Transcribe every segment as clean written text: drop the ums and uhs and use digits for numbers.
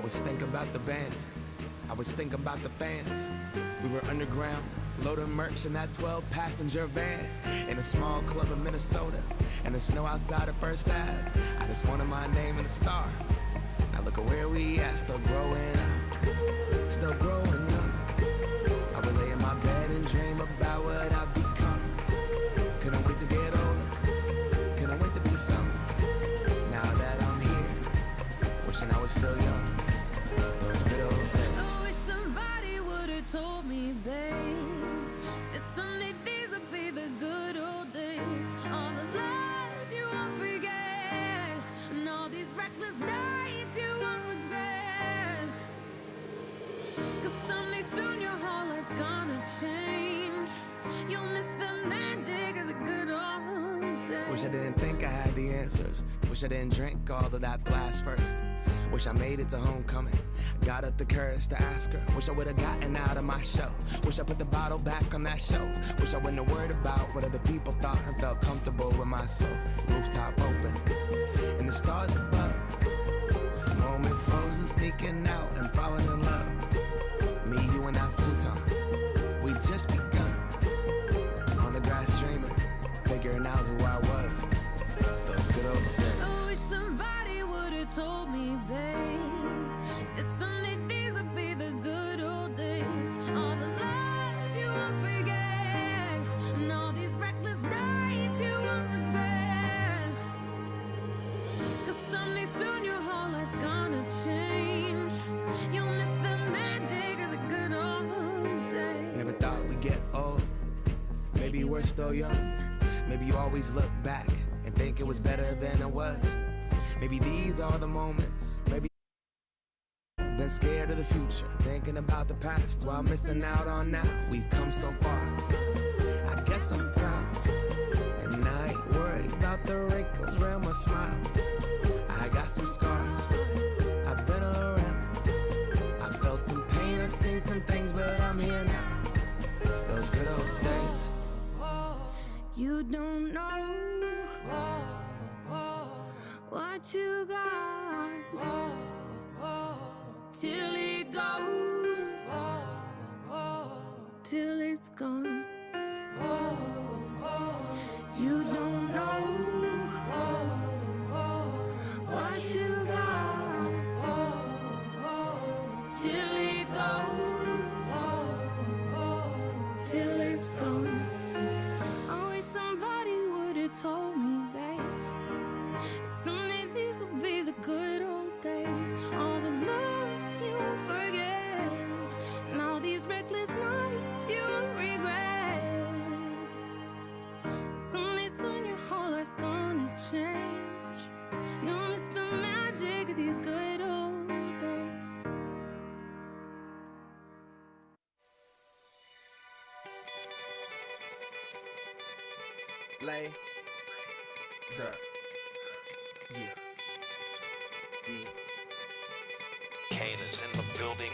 was thinking about the band, I was thinking about the fans. We were underground, loading merch in that 12-passenger van, in a small club in Minnesota, and the snow outside of First Ave. I just wanted my name and a star. Now look at where we at, still growing up, still growing up. I would lay in my bed and dream about what I'd become. Couldn't wait to get older, couldn't wait to be some. Now that I'm here, wishing I was still young. Those good old days. I wish somebody would've told me, babe, that someday these would be the good old days. All the love you won't forget, and all these reckless nights you won't regret. Cause someday soon your whole life's gonna change. You'll miss the magic of the good old days. Wish I didn't think I had the answers. Wish I didn't drink all of that blast first. Wish I made it to homecoming, got up the courage to ask her. Wish I would've gotten out of my show. Wish I put the bottle back on that shelf. Wish I wouldn't have worried about what other people thought and felt comfortable with myself. Rooftop open, and the stars above. Moment frozen, sneaking out and falling in love. Me, you, and that futon, we just begun. On the grass dreaming, figuring out who I was. Those good old days. I wish somebody would've told me, babe, that someday these would be the good old days. All the love you won't forget, and all these reckless nights you won't regret. Cause someday soon your whole life's gonna change. You'll miss the magic of the good old days. Never thought we'd get old. Maybe we're still young. Maybe you always look back and think it was better than it was. Maybe these are the moments. Maybe been scared of the future, thinking about the past while missing out on now. We've come so far, I guess I'm proud, and I ain't worried about the wrinkles around my smile. I got some scars, I've been around. I felt some pain, I've seen some things, but I'm here now. Those good old days. You don't know what you got till it goes, till it's gone. You don't know what you got till it goes, till it's gone. I wish somebody would've told me, babe, someday these will be the good old days. All the love you won't forget, and all these reckless nights you won't regret. Someday soon your whole life's gonna change. You'll miss the magic of these good old days. Lay, sir, yeah, yeah. Kane is in the building.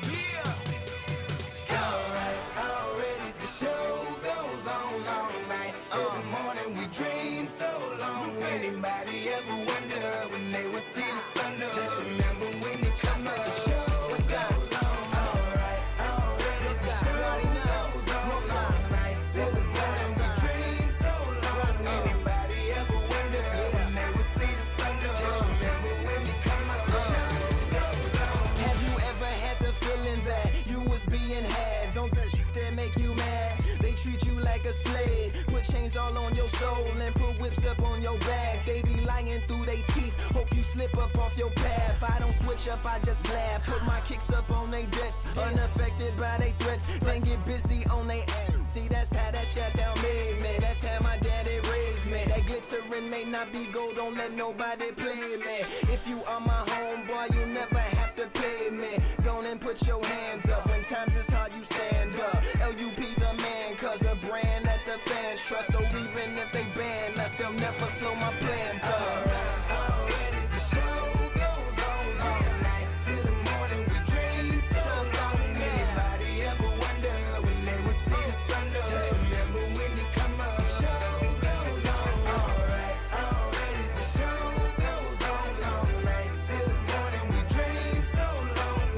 Alright, already the show goes on all night. Till the morning we dream so long. Anybody ever wonder when they would see the sun? Just remember when you come up, the show goes on. Alright, already the show goes on all night. Till the morning we dream so long. Anybody ever wonder when they would see the sun? Just remember when you come up, the show goes on. Have you ever had the feeling that you was being had? Don't the shit that make you mad? They treat you like a slave, put chains all on your soul and put whips up on your back. They be lying through they teeth, hope you slip up off your path. I don't switch up, I just laugh, put my kicks up on they desk, unaffected by they threats, then get busy on they ass. See, that's how that Chi-Town made me, that's how my daddy raised me. That glittering may not be gold, don't let nobody play me. If you are my homeboy, you never have to pay me. Go on and put your hands up, when times is hard you stand up. LUP the man, cause a brand that the fans trust. So even if they ban us, they'll never slow my plans up. Already the show goes on all night. Till the morning we dream so long. Anybody ever wonder when they would see the sun? Just remember when you come up, the show goes on. Alright, already the show goes on all night. Till the morning we dream so long.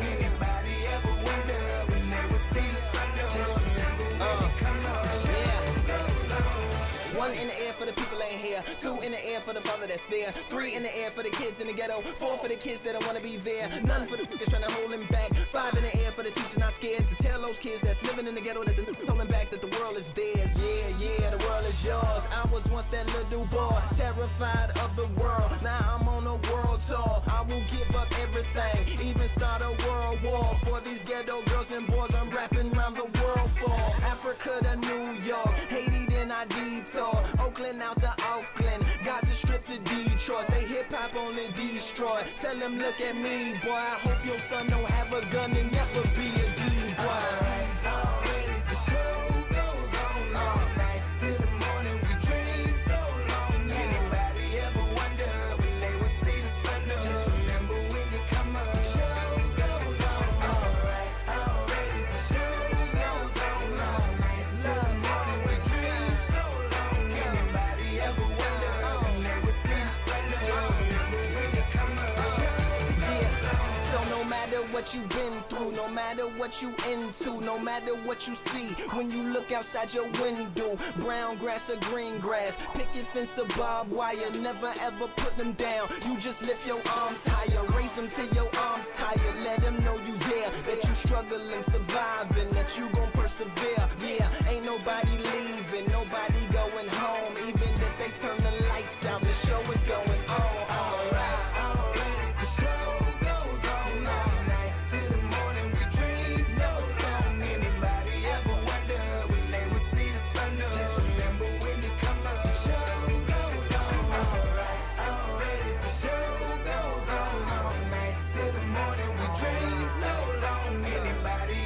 1 in the air for the people ain't here. 2 in the air for the father that's there. 3 in the air for the kids in the ghetto. 4 for the kids that don't wanna be there. None for the niggas trying to hold him back. 5 in the air for the teachers not scared to tell those kids that's living in the ghetto that the holding back that the world is theirs. Yeah, the world is yours. I was once that little boy, terrified of the world. Now I'm on a world tour. I will give up everything, even start a world war for these ghetto girls and boys. I'm rapping around the world for Africa to New York, Haiti then I detour, Oakland out to Auckland, Gaza Strip to Detroit. Say hip hop only destroy. Tell them look at me, boy. I hope your son don't have a gun and never be a D-boy. Already the show goes on all night till the morning. We dream so long. Anybody ever wonder when they would see the sun up? Just remember when you come up. The show goes on all right. Already the show goes on all night till the morning. We dream so long. Anybody ever wonder when they would see the sun up? Just remember when you come up. The show goes on. So no matter what you've been through, no matter what you into, no matter what you see, when you look outside your window, brown grass or green grass, picket fence or barbed wire, never ever put them down. You just lift your arms higher, raise them till your arms tired. Let them know you there, that you struggling, surviving, that you gon' persevere. Yeah, ain't nobody leaving, nobody going home. Even if they turn the lights out, the show is going on. Alright. Already the show goes on all night till the morning. We dream so strong. Anybody ever wonder when they would see the sun up? Just remember when you come up. The show goes on all right. Already the show goes on all night till the morning. We dream so long. Anybody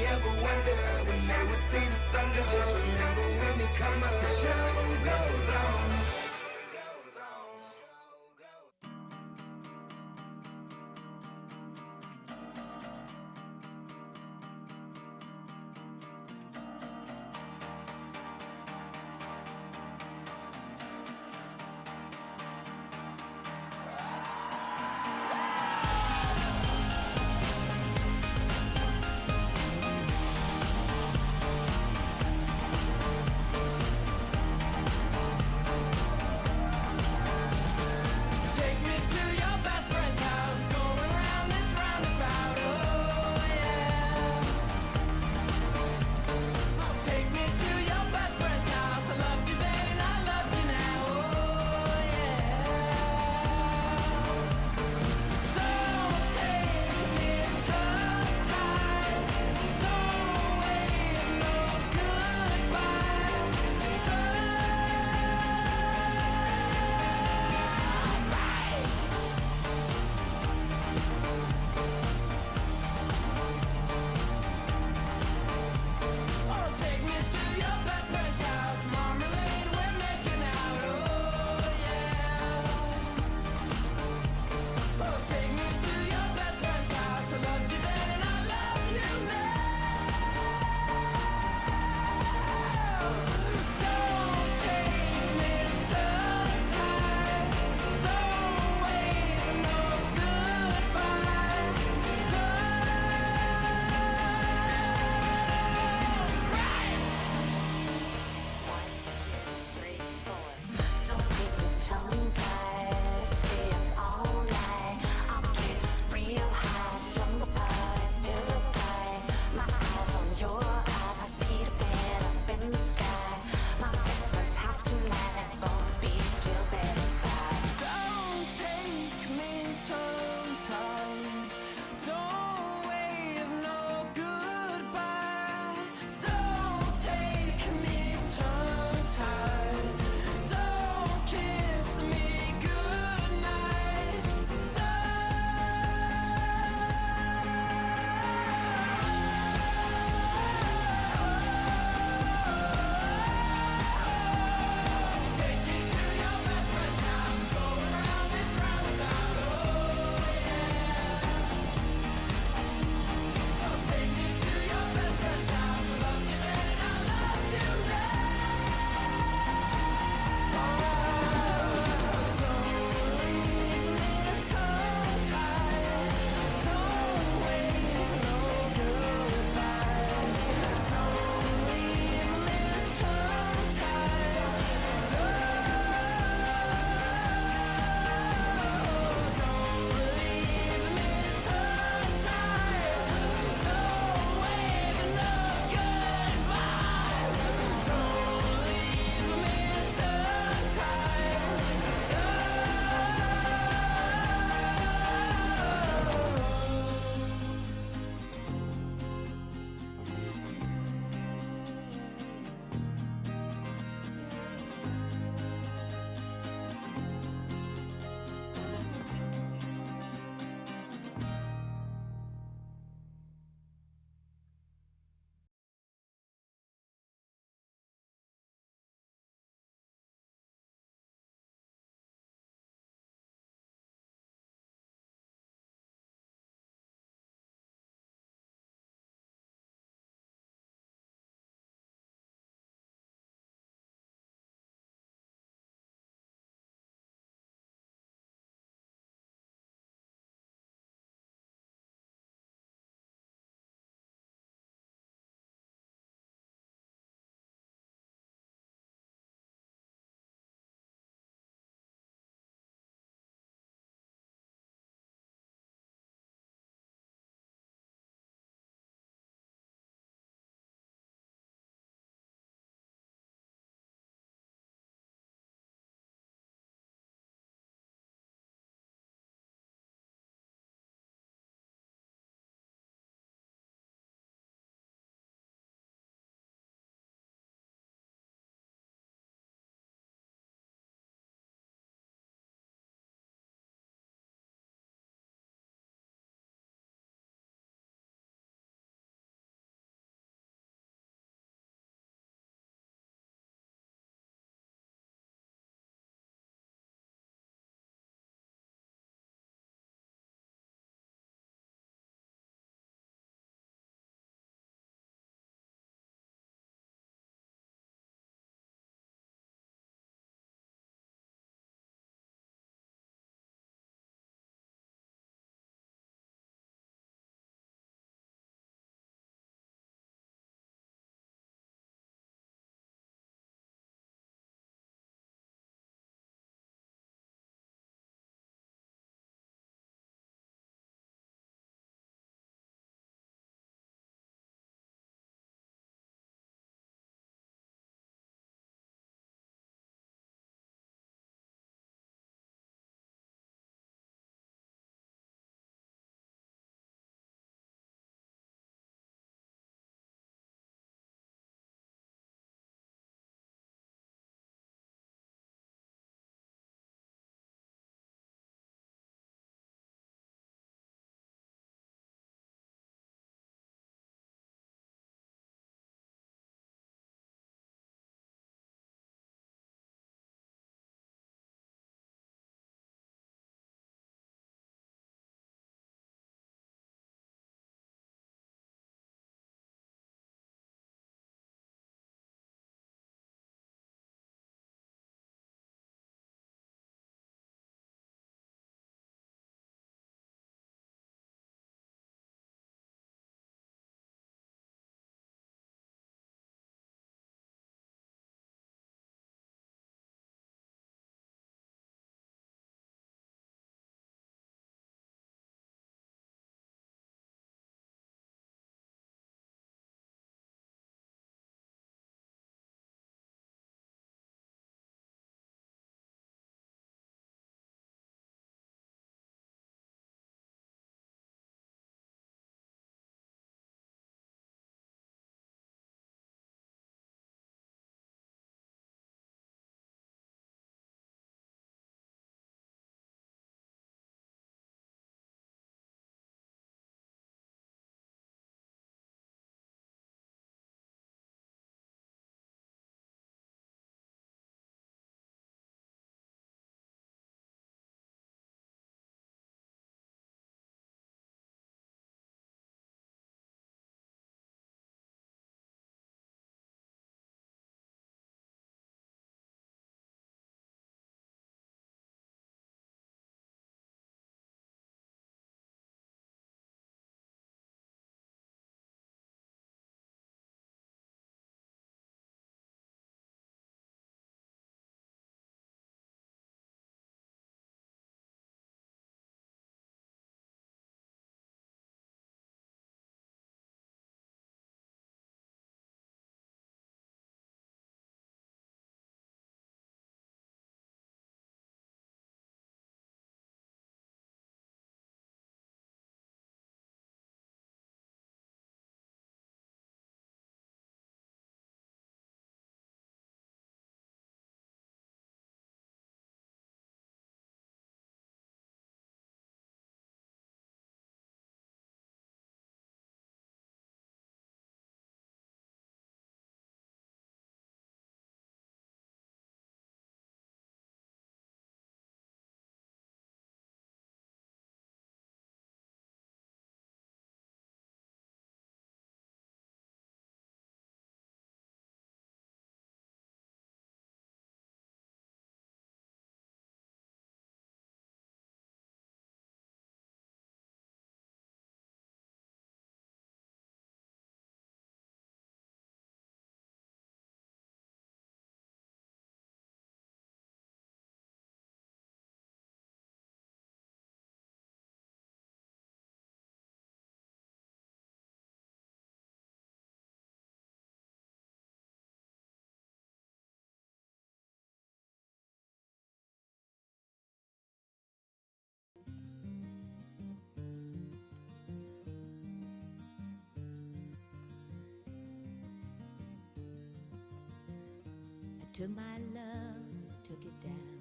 took my love, took it down.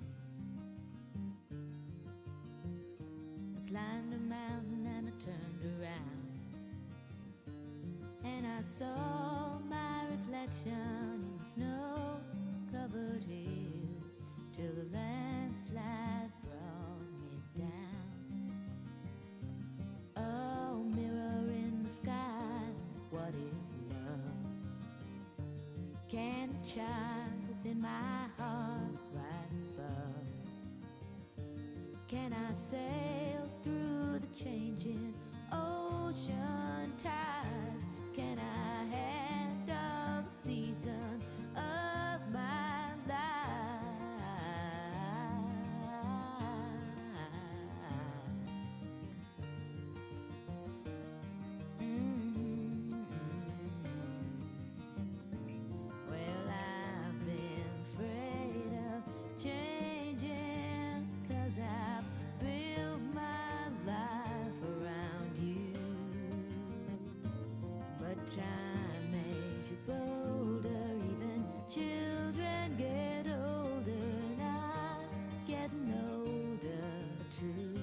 I climbed a mountain and I turned around, and I saw my reflection in the snow-covered hills till the landslide brought me down. Oh, mirror in the sky, what is love? Can the child within my heart rise above? Can I sail through the changing ocean tides? Can I handle the seasons of my life? Well, I've been afraid of changing, 'cause I've built my life around you. But time makes you bolder, even children get older, and I'm getting older too.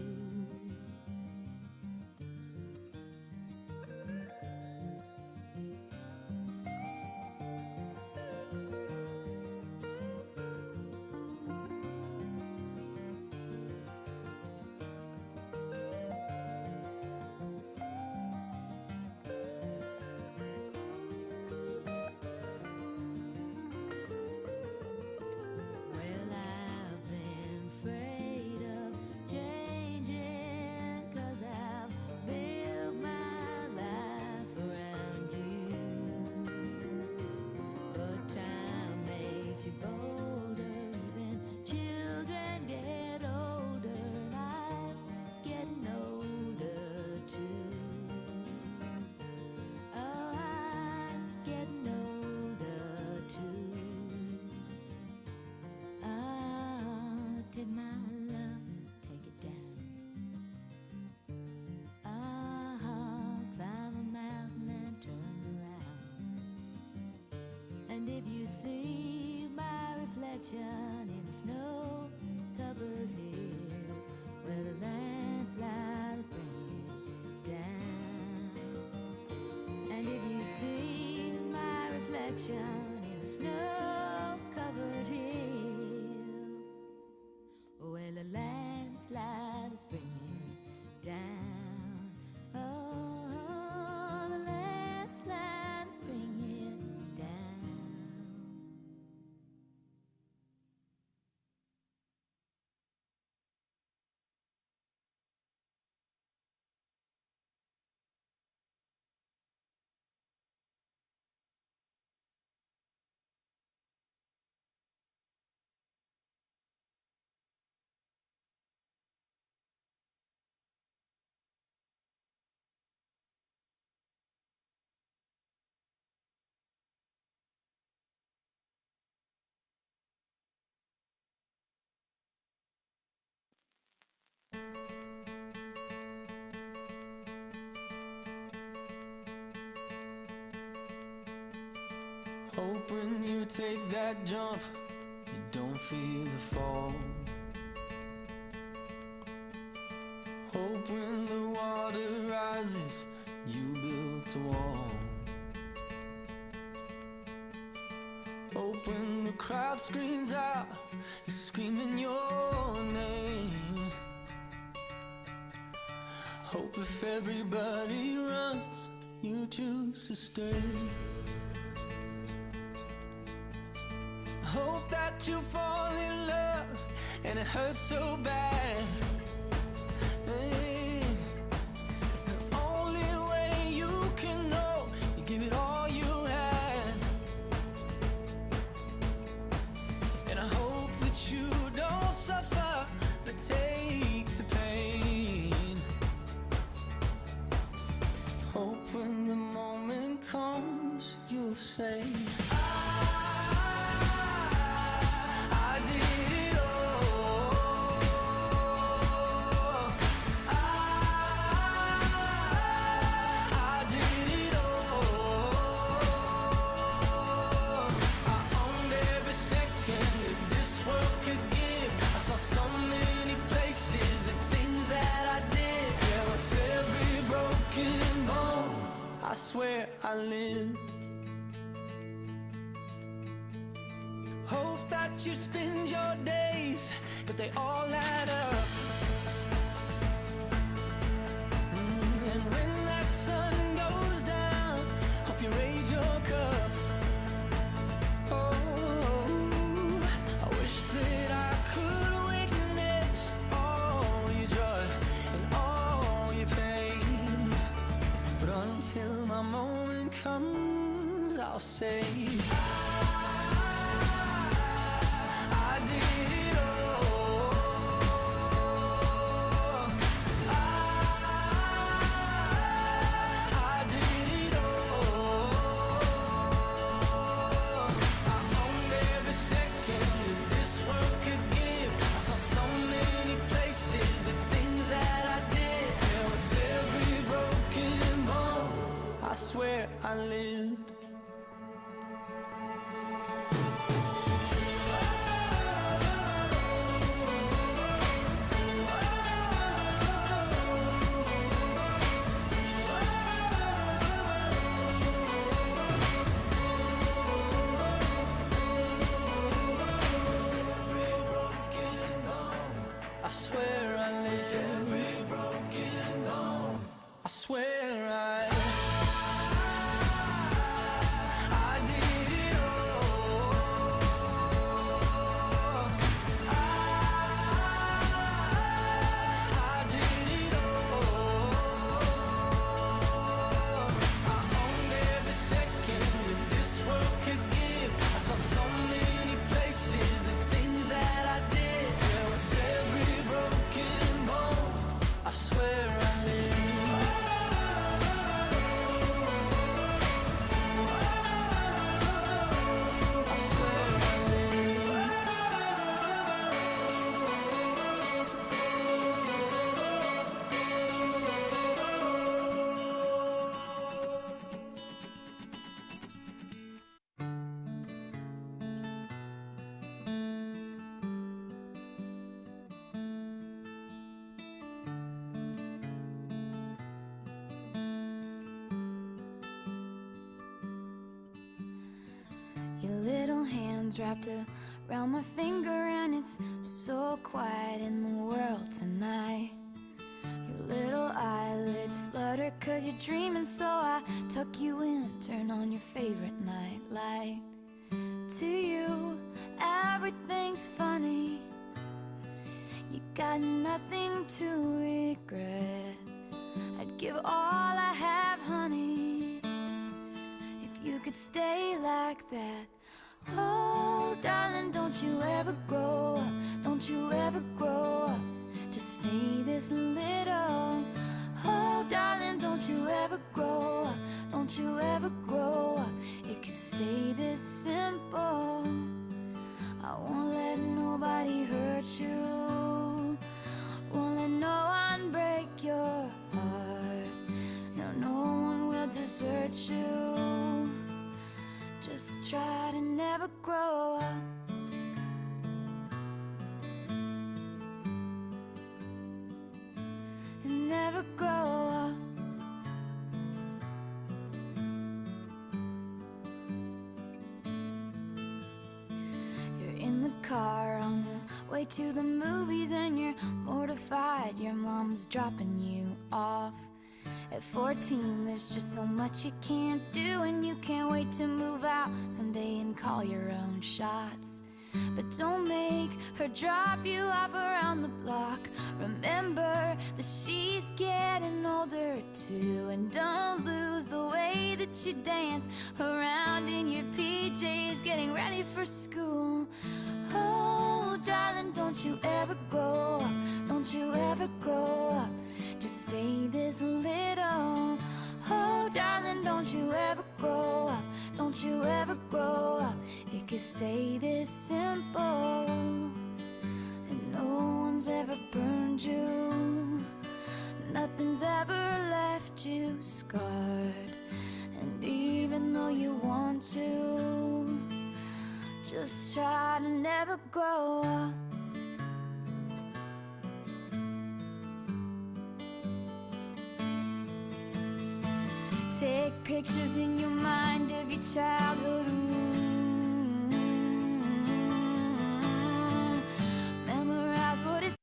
Well, I've been afraid of changing, 'cause I've built my life around you. But time makes you bolder, even children get older, and I'm getting older too. Oh, I'm getting older too. Take my love, take it down. Climb a mountain and turn around. And if you see my reflection in the snow-covered hills, where the landslide will bring it down. And if you see my reflection in the snow-covered hills, well, the landslide will bring it down. Oh, the landslide will bring it down. Hope when you take that jump, you don't feel the fall. Hope when the water rises, you built a wall. Hope when the crowd screams out, you're screaming your name. Hope if everybody runs, you choose to stay. Hope that you fall in love and it hurts so bad. Hey, the only way you can know, you give it all you had. And I hope that you don't suffer, but take the pain. Hope when the moment comes, you'll say, I did it all. swear I lived. Hope that you spend your days, but they all add up. And when that sun goes down, hope you raise your cup. Oh, I wish that I could witness all your joy and all your pain. But until my moment comes, I'll say I did it all. I did it all. I owned every second that this world could give. I saw so many places, the things that I did. And with every broken bone, I swear I lived. I swear I live. Every broken bone. I swear I did it all. I did it all. I owned every second that this world could give. I saw so many places, the things that I did. And with every broken bone, I swear I live. I swear I live. Your little hands wrapped around my finger, and it's so quiet in the world tonight. Your little eyelids flutter 'cause you're dreaming, so I tuck you in, turn on your favorite night light. To you, everything's funny. You got nothing to regret. I'd give all I have, honey, if you could stay like that. Oh, darling, don't you ever grow up. Don't you ever grow up. Just stay this little. Oh, darling, don't you ever grow up. Don't you ever grow up. It could stay this simple. I won't let nobody hurt you. Won't let no one break your heart. No, no one will desert you. Just try to never grow up. And never grow up. You're in the car on the way to the movies, and you're mortified your mom's dropping you off. At 14, there's just so much you can't do, and you can't wait to move out someday and call your own shots. But don't make her drop you off around the block. Remember that she's getting older too, and don't lose the way that you dance around in your PJs, getting ready for school. Oh, darling, don't you ever grow up. Don't you ever grow up. Just stay this little. Oh, darling, don't you ever grow up. Don't you ever grow up. It could stay this simple. And no one's ever burned you. Nothing's ever left you scarred. And even though you want to, just try to never grow up. Take pictures in your mind of your childhood room. Memorize what is.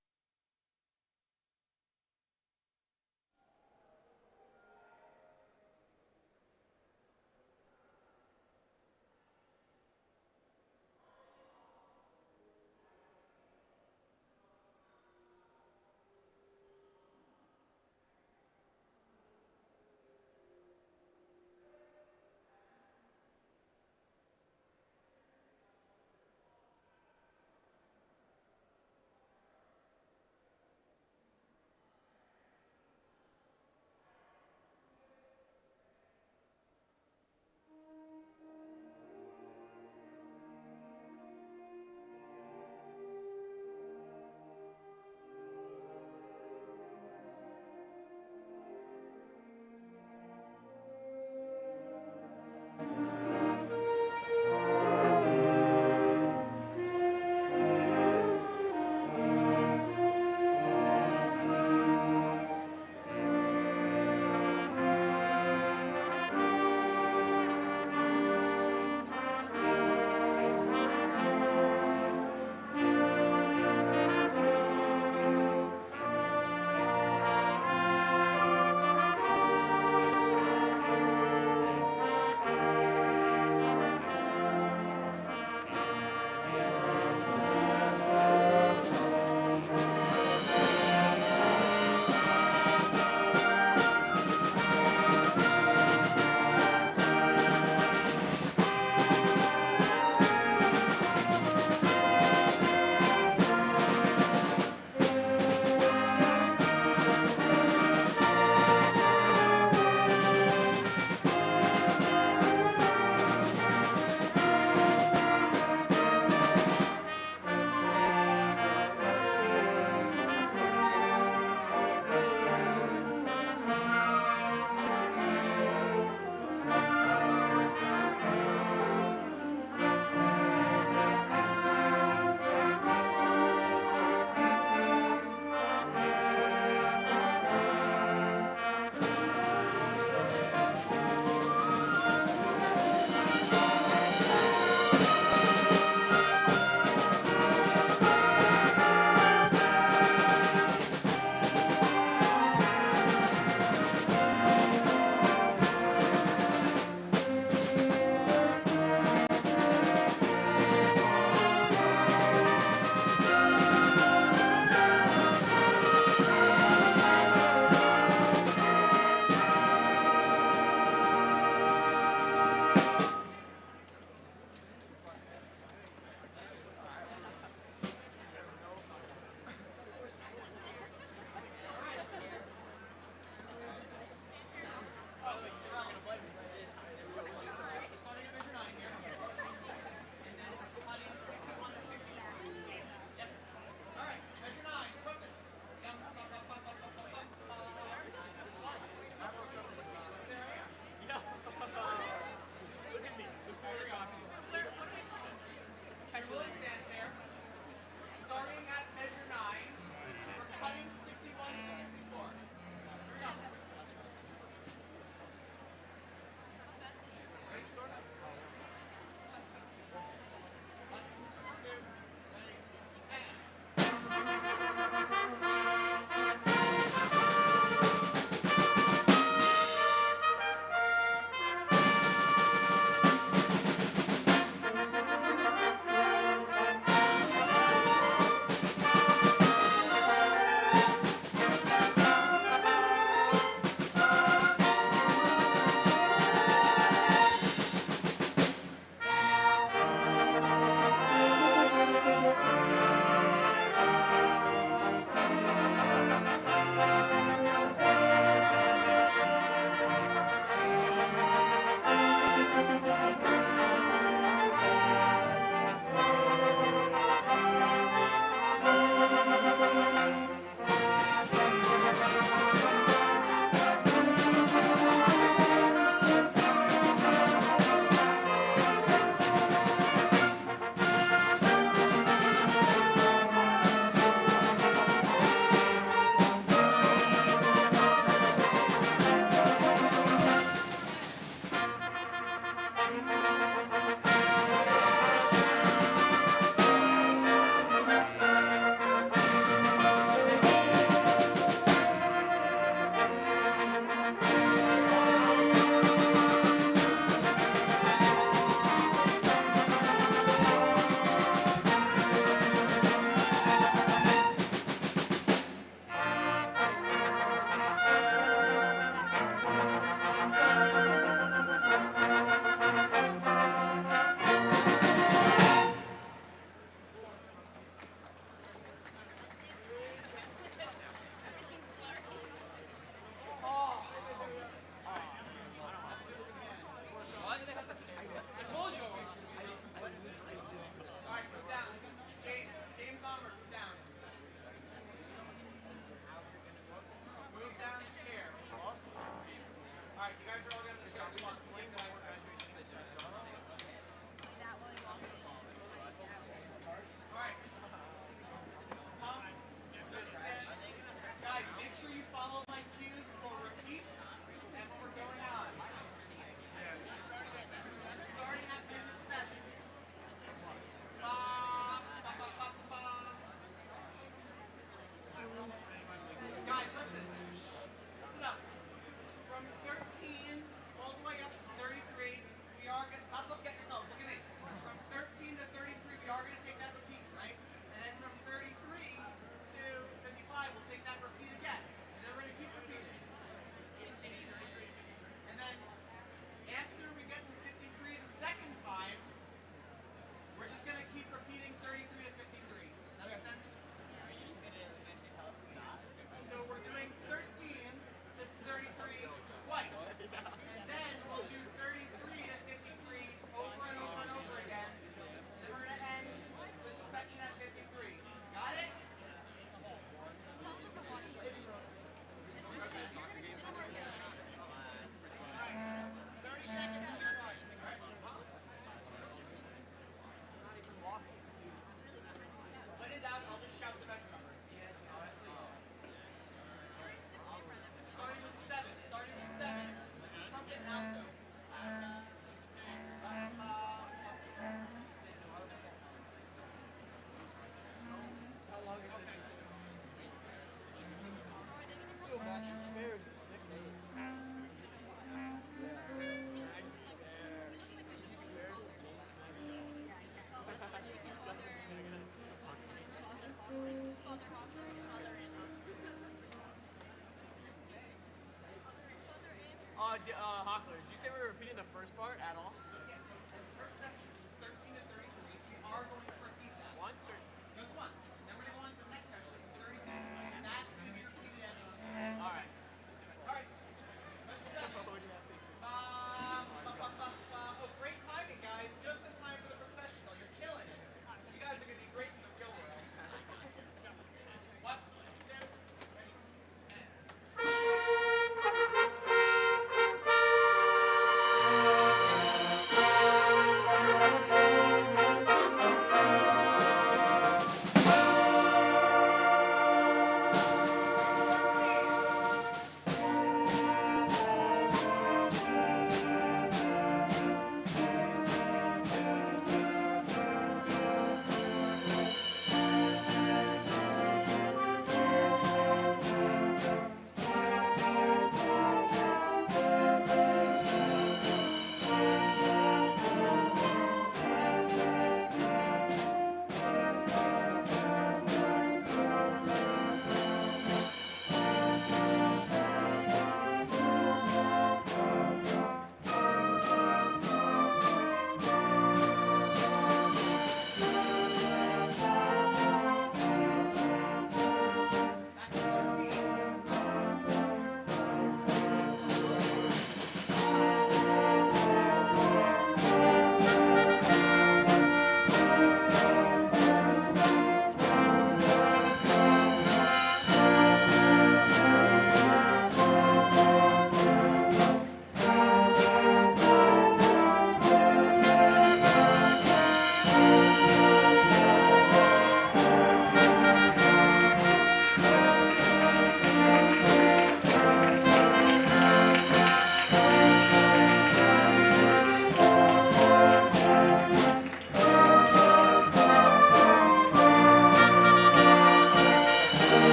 Guys, make sure you follow my cues for repeats and when we're going on. Starting at measure 7. Ba, ba, ba, ba, ba. Guys, listen. Listen up. From 13 all the way up to 33, we are going to stop looking at yourselves. Look at me. From 13 to 33, we are going to take that repeat, right? And then from 33 to 55, we'll take that repeat again. And then we're going to keep repeating. And then after we get to 53 the second time, we're just going to keep repeating 33 to 53. That makes sense? So we're doing 13 to 33 twice. And then we'll do 33 to 53 over and over and over again. Then we're going to end with the section at 53. Got it? When in doubt, I'll just shout the measure numbers. Yeah, it's honestly. Starting with 7. Starting with 7. Trumpet and alto. How long is this? Yo, Matthew Spares is sick, dude. Hockler, did you say we were repeating the first part at all? Yeah, so first section, 13 to 33, we are going to repeat that. Once or? Just once. Then we're going to go on to the next section, 33. And that's going to be repeated at us. Alright. Alright. Measure 7. Oh, great timing, guys. Just in time for the processional. You're killing it. You guys are going to be great in the field world. What? Ready?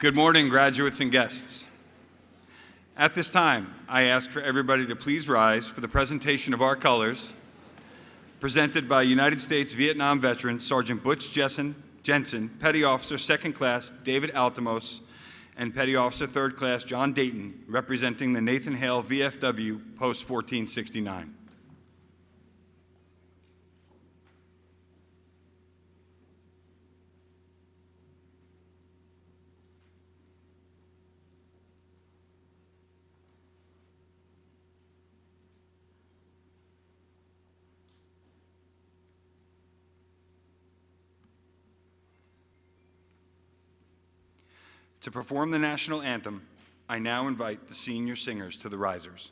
Good morning, graduates and guests. At this time, I ask for everybody to please rise for the presentation of our colors, presented by United States Vietnam veteran Sergeant Butch Jensen, Petty Officer 2nd Class David Altimos, and Petty Officer 3rd Class John Dayton, representing the Nathan Hale VFW Post 1469. To perform the national anthem, I now invite the senior singers to the risers.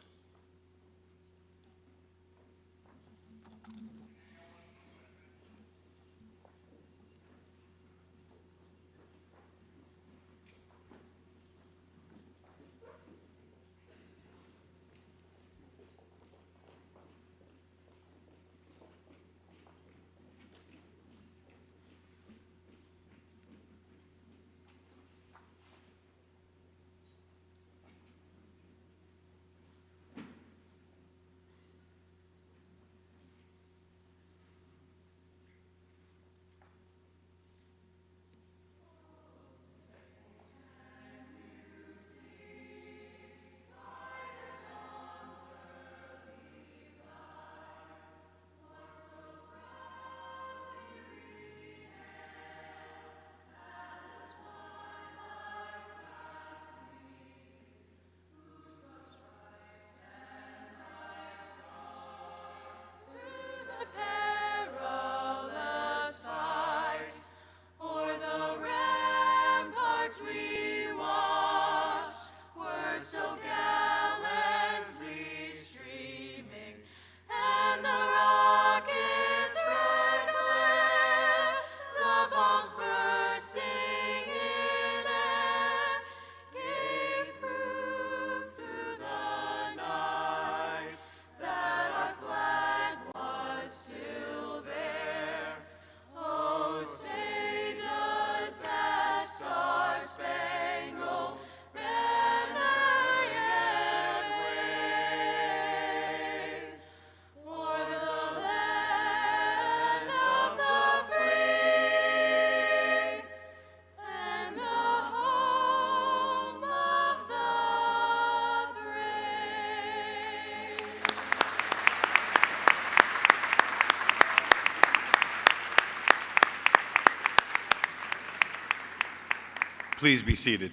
Please be seated.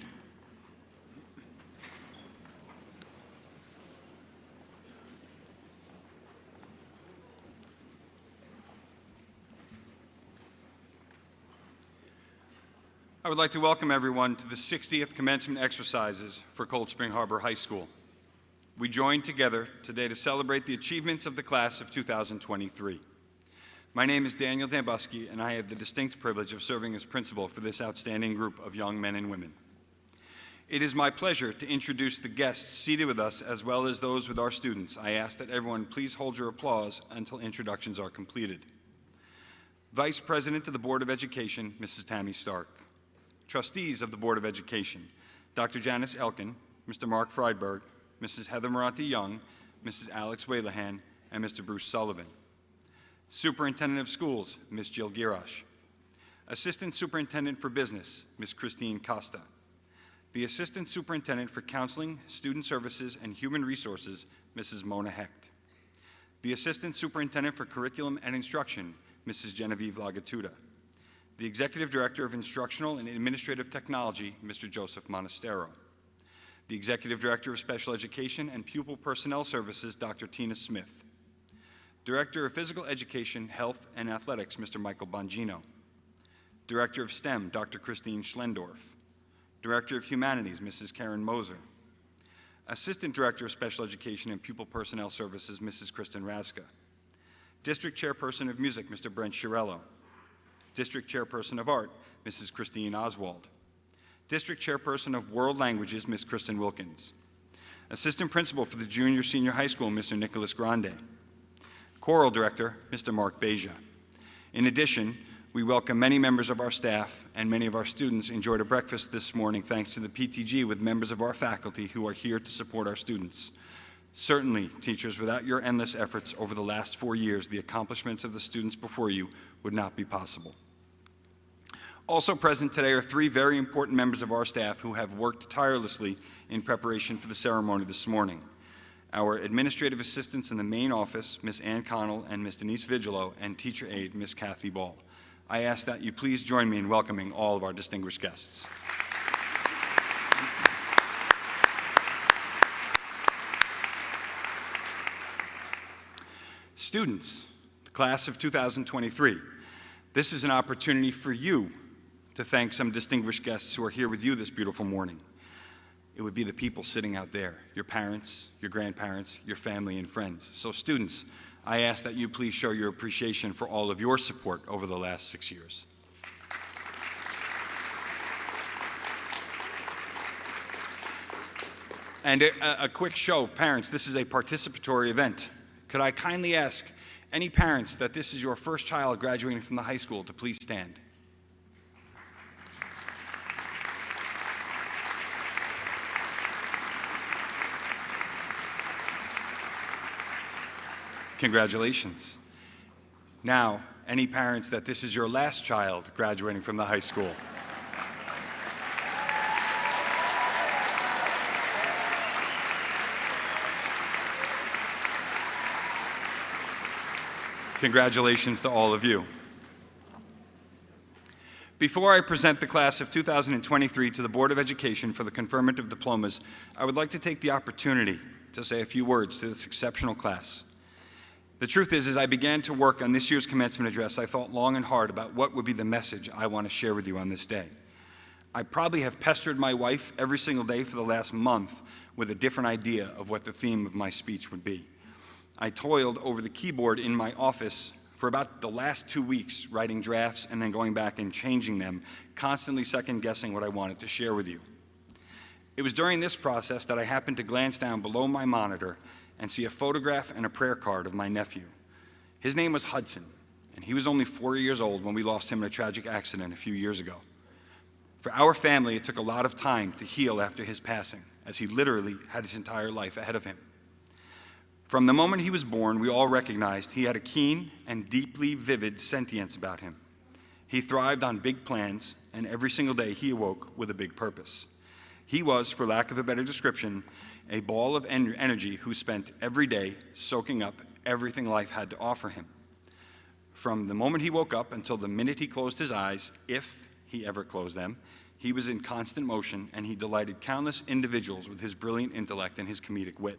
I would like to welcome everyone to the 60th commencement exercises for Cold Spring Harbor High School. We join together today to celebrate the achievements of the class of 2023. My name is Daniel Dambuski, and I have the distinct privilege of serving as principal for this outstanding group of young men and women. It is my pleasure to introduce the guests seated with us, as well as those with our students. I ask that everyone please hold your applause until introductions are completed. Vice President of the Board of Education, Mrs. Tammy Stark. Trustees of the Board of Education, Dr. Janice Elkin, Mr. Mark Friedberg, Mrs. Heather Maranti Young, Mrs. Alex Waylahan, and Mr. Bruce Sullivan. Superintendent of Schools, Ms. Jill Girash. Assistant Superintendent for Business, Ms. Christine Costa. The Assistant Superintendent for Counseling, Student Services, and Human Resources, Mrs. Mona Hecht. The Assistant Superintendent for Curriculum and Instruction, Mrs. Genevieve Lagatuda. The Executive Director of Instructional and Administrative Technology, Mr. Joseph Monastero. The Executive Director of Special Education and Pupil Personnel Services, Dr. Tina Smith. Director of Physical Education, Health, and Athletics, Mr. Michael Bongino. Director of STEM, Dr. Christine Schlendorf. Director of Humanities, Mrs. Karen Moser. Assistant Director of Special Education and Pupil Personnel Services, Mrs. Kristen Raska. District Chairperson of Music, Mr. Brent Chiarello. District Chairperson of Art, Mrs. Christine Oswald. District Chairperson of World Languages, Ms. Kristen Wilkins. Assistant Principal for the Junior Senior High School, Mr. Nicholas Grande. Choral Director, Mr. Mark Beja. In addition, We welcome many members of our staff, and many of our students enjoyed a breakfast this morning thanks to the PTG with members of our faculty who are here to support our students. Certainly, teachers, without your endless efforts over the last 4 years, the accomplishments of the students before you would not be possible. Also present today are 3 very important members of our staff who have worked tirelessly in preparation for the ceremony this morning. Our administrative assistants in the main office, Ms. Ann Connell and Ms. Denise Vigilo, and teacher aide, Ms. Kathy Ball. I ask that you please join me in welcoming all of our distinguished guests. Students, the class of 2023, this is an opportunity for you to thank some distinguished guests who are here with you this beautiful morning. It would be the people sitting out there, your parents, your grandparents, your family and friends. So students, I ask that you please show your appreciation for all of your support over the last 6 years. And a quick show, parents, this is a participatory event. Could I kindly ask any parents that this is your first child graduating from the high school to please stand? Congratulations. Now, any parents that this is your last child graduating from the high school? Congratulations to all of you. Before I present the class of 2023 to the Board of Education for the conferment of diplomas, I would like to take the opportunity to say a few words to this exceptional class. The truth is, as I began to work on this year's commencement address, I thought long and hard about what would be the message I want to share with you on this day. I probably have pestered my wife every single day for the last month with a different idea of what the theme of my speech would be. I toiled over the keyboard in my office for about the last 2 weeks, writing drafts and then going back and changing them, constantly second-guessing what I wanted to share with you. It was during this process that I happened to glance down below my monitor and see a photograph and a prayer card of my nephew. His name was Hudson, and he was only 4 years old when we lost him in a tragic accident a few years ago. For our family, it took a lot of time to heal after his passing, as he literally had his entire life ahead of him. From the moment he was born, we all recognized he had a keen and deeply vivid sentience about him. He thrived on big plans, and every single day he awoke with a big purpose. He was, for lack of a better description, a ball of energy who spent every day soaking up everything life had to offer him. From the moment he woke up until the minute he closed his eyes, if he ever closed them, he was in constant motion, and he delighted countless individuals with his brilliant intellect and his comedic wit.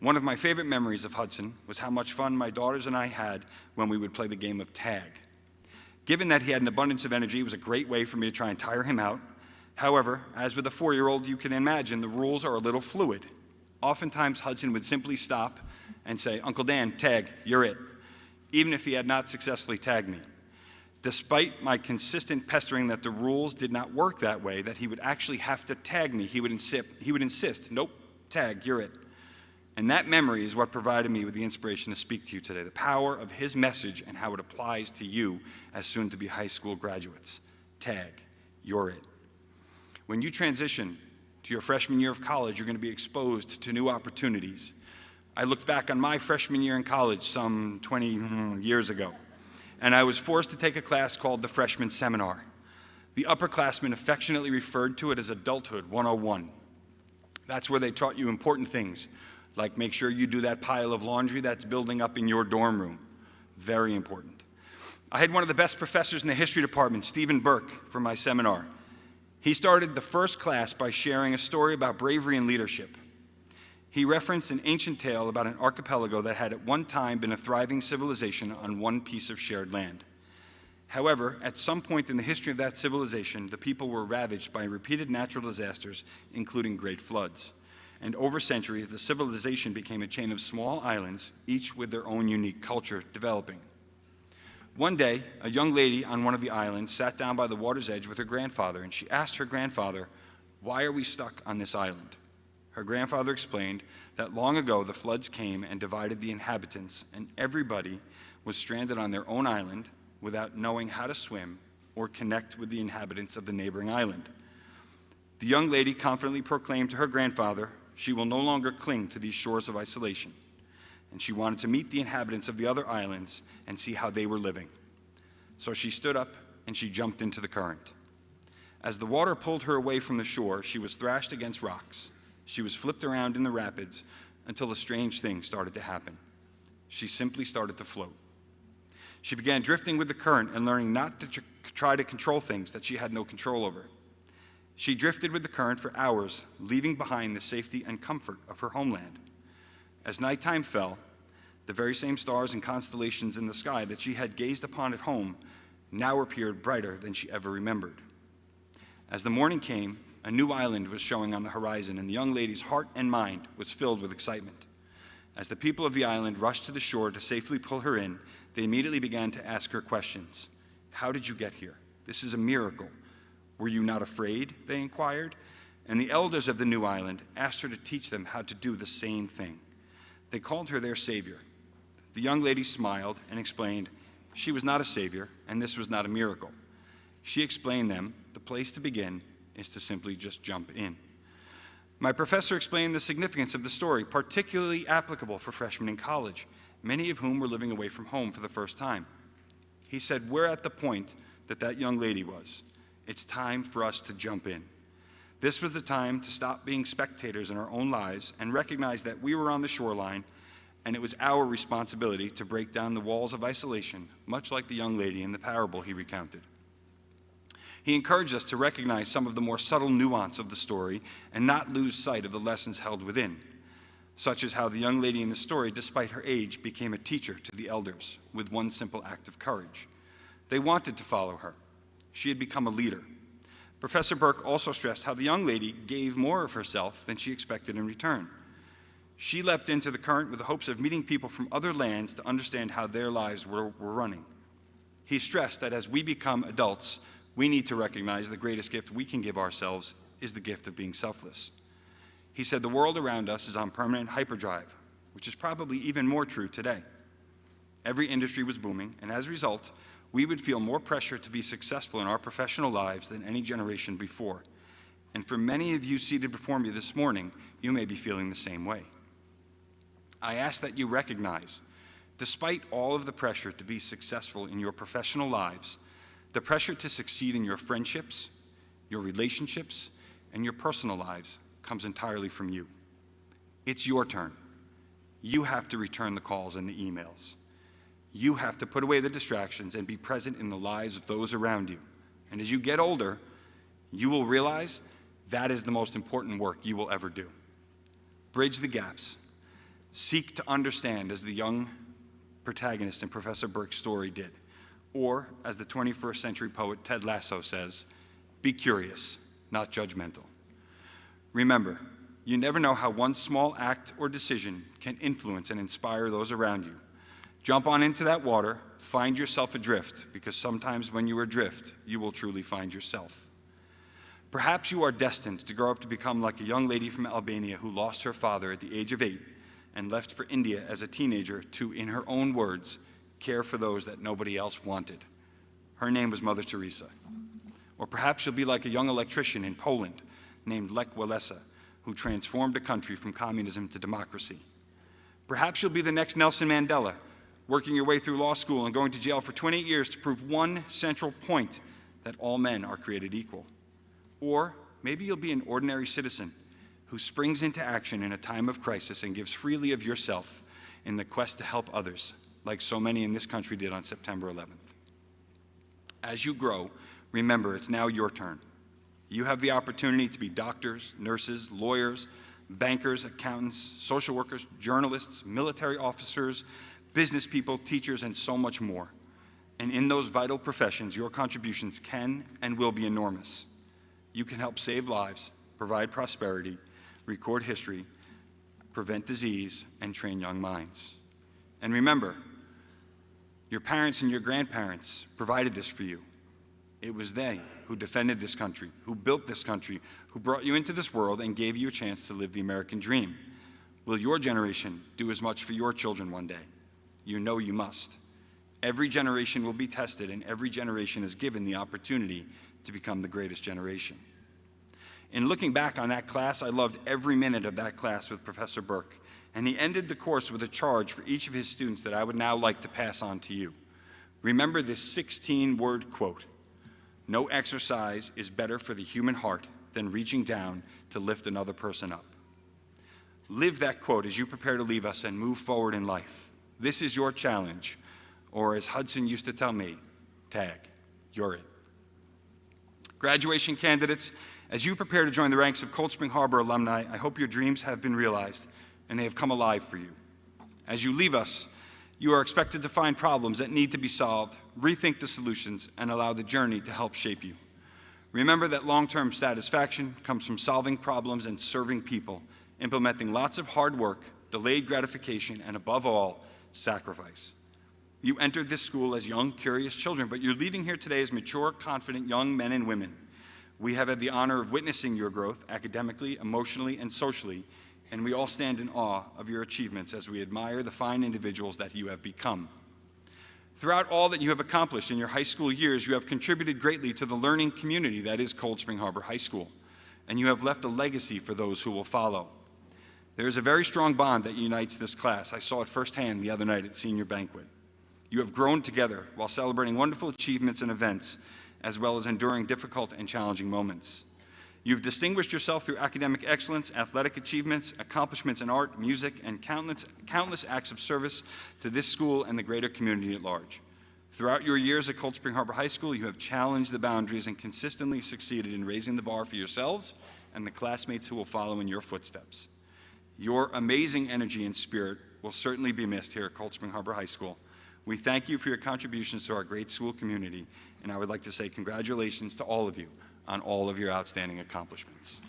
One of my favorite memories of Hudson was how much fun my daughters and I had when we would play the game of tag. Given that he had an abundance of energy, it was a great way for me to try and tire him out. However, as with a 4-year-old, you can imagine the rules are a little fluid. Oftentimes, Hudson would simply stop and say, "Uncle Dan, tag, you're it," even if he had not successfully tagged me. Despite my consistent pestering that the rules did not work that way, that he would actually have to tag me, he would insist, "Nope, tag, you're it." And that memory is what provided me with the inspiration to speak to you today, the power of his message and how it applies to you as soon-to-be high school graduates. Tag, you're it. When you transition to your freshman year of college, you're going to be exposed to new opportunities. I looked back on my freshman year in college some 20 years ago, and I was forced to take a class called the Freshman Seminar. The upperclassmen affectionately referred to it as Adulthood 101. That's where they taught you important things, like make sure you do that pile of laundry that's building up in your dorm room. Very important. I had one of the best professors in the history department, Stephen Burke, for my seminar. He started the first class by sharing a story about bravery and leadership. He referenced an ancient tale about an archipelago that had at one time been a thriving civilization on one piece of shared land. However, at some point in the history of that civilization, the people were ravaged by repeated natural disasters, including great floods. And over centuries, the civilization became a chain of small islands, each with their own unique culture developing. One day, a young lady on one of the islands sat down by the water's edge with her grandfather, and she asked her grandfather, "Why are we stuck on this island?" Her grandfather explained that long ago the floods came and divided the inhabitants, and everybody was stranded on their own island, without knowing how to swim or connect with the inhabitants of the neighboring island. The young lady confidently proclaimed to her grandfather she will no longer cling to these shores of isolation, and she wanted to meet the inhabitants of the other islands and see how they were living. So she stood up and she jumped into the current. As the water pulled her away from the shore, she was thrashed against rocks. She was flipped around in the rapids until a strange thing started to happen. She simply started to float. She began drifting with the current and learning not to try to control things that she had no control over. She drifted with the current for hours, leaving behind the safety and comfort of her homeland. As nighttime fell, the very same stars and constellations in the sky that she had gazed upon at home now appeared brighter than she ever remembered. As the morning came, a new island was showing on the horizon, and the young lady's heart and mind was filled with excitement. As the people of the island rushed to the shore to safely pull her in, they immediately began to ask her questions. How did you get here? This is a miracle. Were you not afraid? They inquired. And the elders of the new island asked her to teach them how to do the same thing. They called her their savior. The young lady smiled and explained she was not a savior and this was not a miracle. She explained them the place to begin is to simply just jump in. My professor explained the significance of the story, particularly applicable for freshmen in college, many of whom were living away from home for the first time. He said, we're at the point that young lady was. It's time for us to jump in. This was the time to stop being spectators in our own lives and recognize that we were on the shoreline, and it was our responsibility to break down the walls of isolation, much like the young lady in the parable he recounted. He encouraged us to recognize some of the more subtle nuance of the story and not lose sight of the lessons held within, such as how the young lady in the story, despite her age, became a teacher to the elders with one simple act of courage. They wanted to follow her. She had become a leader. Professor Burke also stressed how the young lady gave more of herself than she expected in return. She leapt into the current with the hopes of meeting people from other lands to understand how their lives were running. He stressed that as we become adults, we need to recognize the greatest gift we can give ourselves is the gift of being selfless. He said the world around us is on permanent hyperdrive, which is probably even more true today. Every industry was booming, and as a result, we would feel more pressure to be successful in our professional lives than any generation before. And for many of you seated before me this morning, you may be feeling the same way. I ask that you recognize, despite all of the pressure to be successful in your professional lives, the pressure to succeed in your friendships, your relationships, and your personal lives comes entirely from you. It's your turn. You have to return the calls and the emails. You have to put away the distractions and be present in the lives of those around you. And as you get older, you will realize that is the most important work you will ever do. Bridge the gaps. Seek to understand as the young protagonist in Professor Burke's story did. Or, as the 21st century poet Ted Lasso says, be curious, not judgmental. Remember, you never know how one small act or decision can influence and inspire those around you. Jump on into that water, find yourself adrift, because sometimes when you are adrift, you will truly find yourself. Perhaps you are destined to grow up to become like a young lady from Albania who lost her father at the age of 8 and left for India as a teenager to, in her own words, care for those that nobody else wanted. Her name was Mother Teresa. Or perhaps you'll be like a young electrician in Poland named Lech Walesa, who transformed a country from communism to democracy. Perhaps you'll be the next Nelson Mandela, working your way through law school and going to jail for 28 years to prove one central point, that all men are created equal. Or maybe you'll be an ordinary citizen who springs into action in a time of crisis and gives freely of yourself in the quest to help others, like so many in this country did on September 11th. As you grow, remember it's now your turn. You have the opportunity to be doctors, nurses, lawyers, bankers, accountants, social workers, journalists, military officers, business people, teachers, and so much more. And in those vital professions, your contributions can and will be enormous. You can help save lives, provide prosperity, record history, prevent disease, and train young minds. And remember, your parents and your grandparents provided this for you. It was they who defended this country, who built this country, who brought you into this world and gave you a chance to live the American dream. Will your generation do as much for your children one day? You know you must. Every generation will be tested, and every generation is given the opportunity to become the greatest generation. In looking back on that class, I loved every minute of that class with Professor Burke, and he ended the course with a charge for each of his students that I would now like to pass on to you. Remember this 16-word quote: "No exercise is better for the human heart than reaching down to lift another person up." Live that quote as you prepare to leave us and move forward in life. This is your challenge, or as Hudson used to tell me, tag, you're it. Graduation candidates, as you prepare to join the ranks of Cold Spring Harbor alumni, I hope your dreams have been realized and they have come alive for you. As you leave us, you are expected to find problems that need to be solved, rethink the solutions, and allow the journey to help shape you. Remember that long-term satisfaction comes from solving problems and serving people, implementing lots of hard work, delayed gratification, and above all, sacrifice. You entered this school as young, curious children, but you're leaving here today as mature, confident young men and women. We have had the honor of witnessing your growth academically, emotionally, and socially, and we all stand in awe of your achievements as we admire the fine individuals that you have become. Throughout all that you have accomplished in your high school years, you have contributed greatly to the learning community that is Cold Spring Harbor High School, and you have left a legacy for those who will follow. There is a very strong bond that unites this class. I saw it firsthand the other night at senior banquet. You have grown together while celebrating wonderful achievements and events, as well as enduring difficult and challenging moments. You've distinguished yourself through academic excellence, athletic achievements, accomplishments in art, music, and countless acts of service to this school and the greater community at large. Throughout your years at Cold Spring Harbor High School, you have challenged the boundaries and consistently succeeded in raising the bar for yourselves and the classmates who will follow in your footsteps. Your amazing energy and spirit will certainly be missed here at Cold Spring Harbor High School. We thank you for your contributions to our great school community, and I would like to say congratulations to all of you on all of your outstanding accomplishments.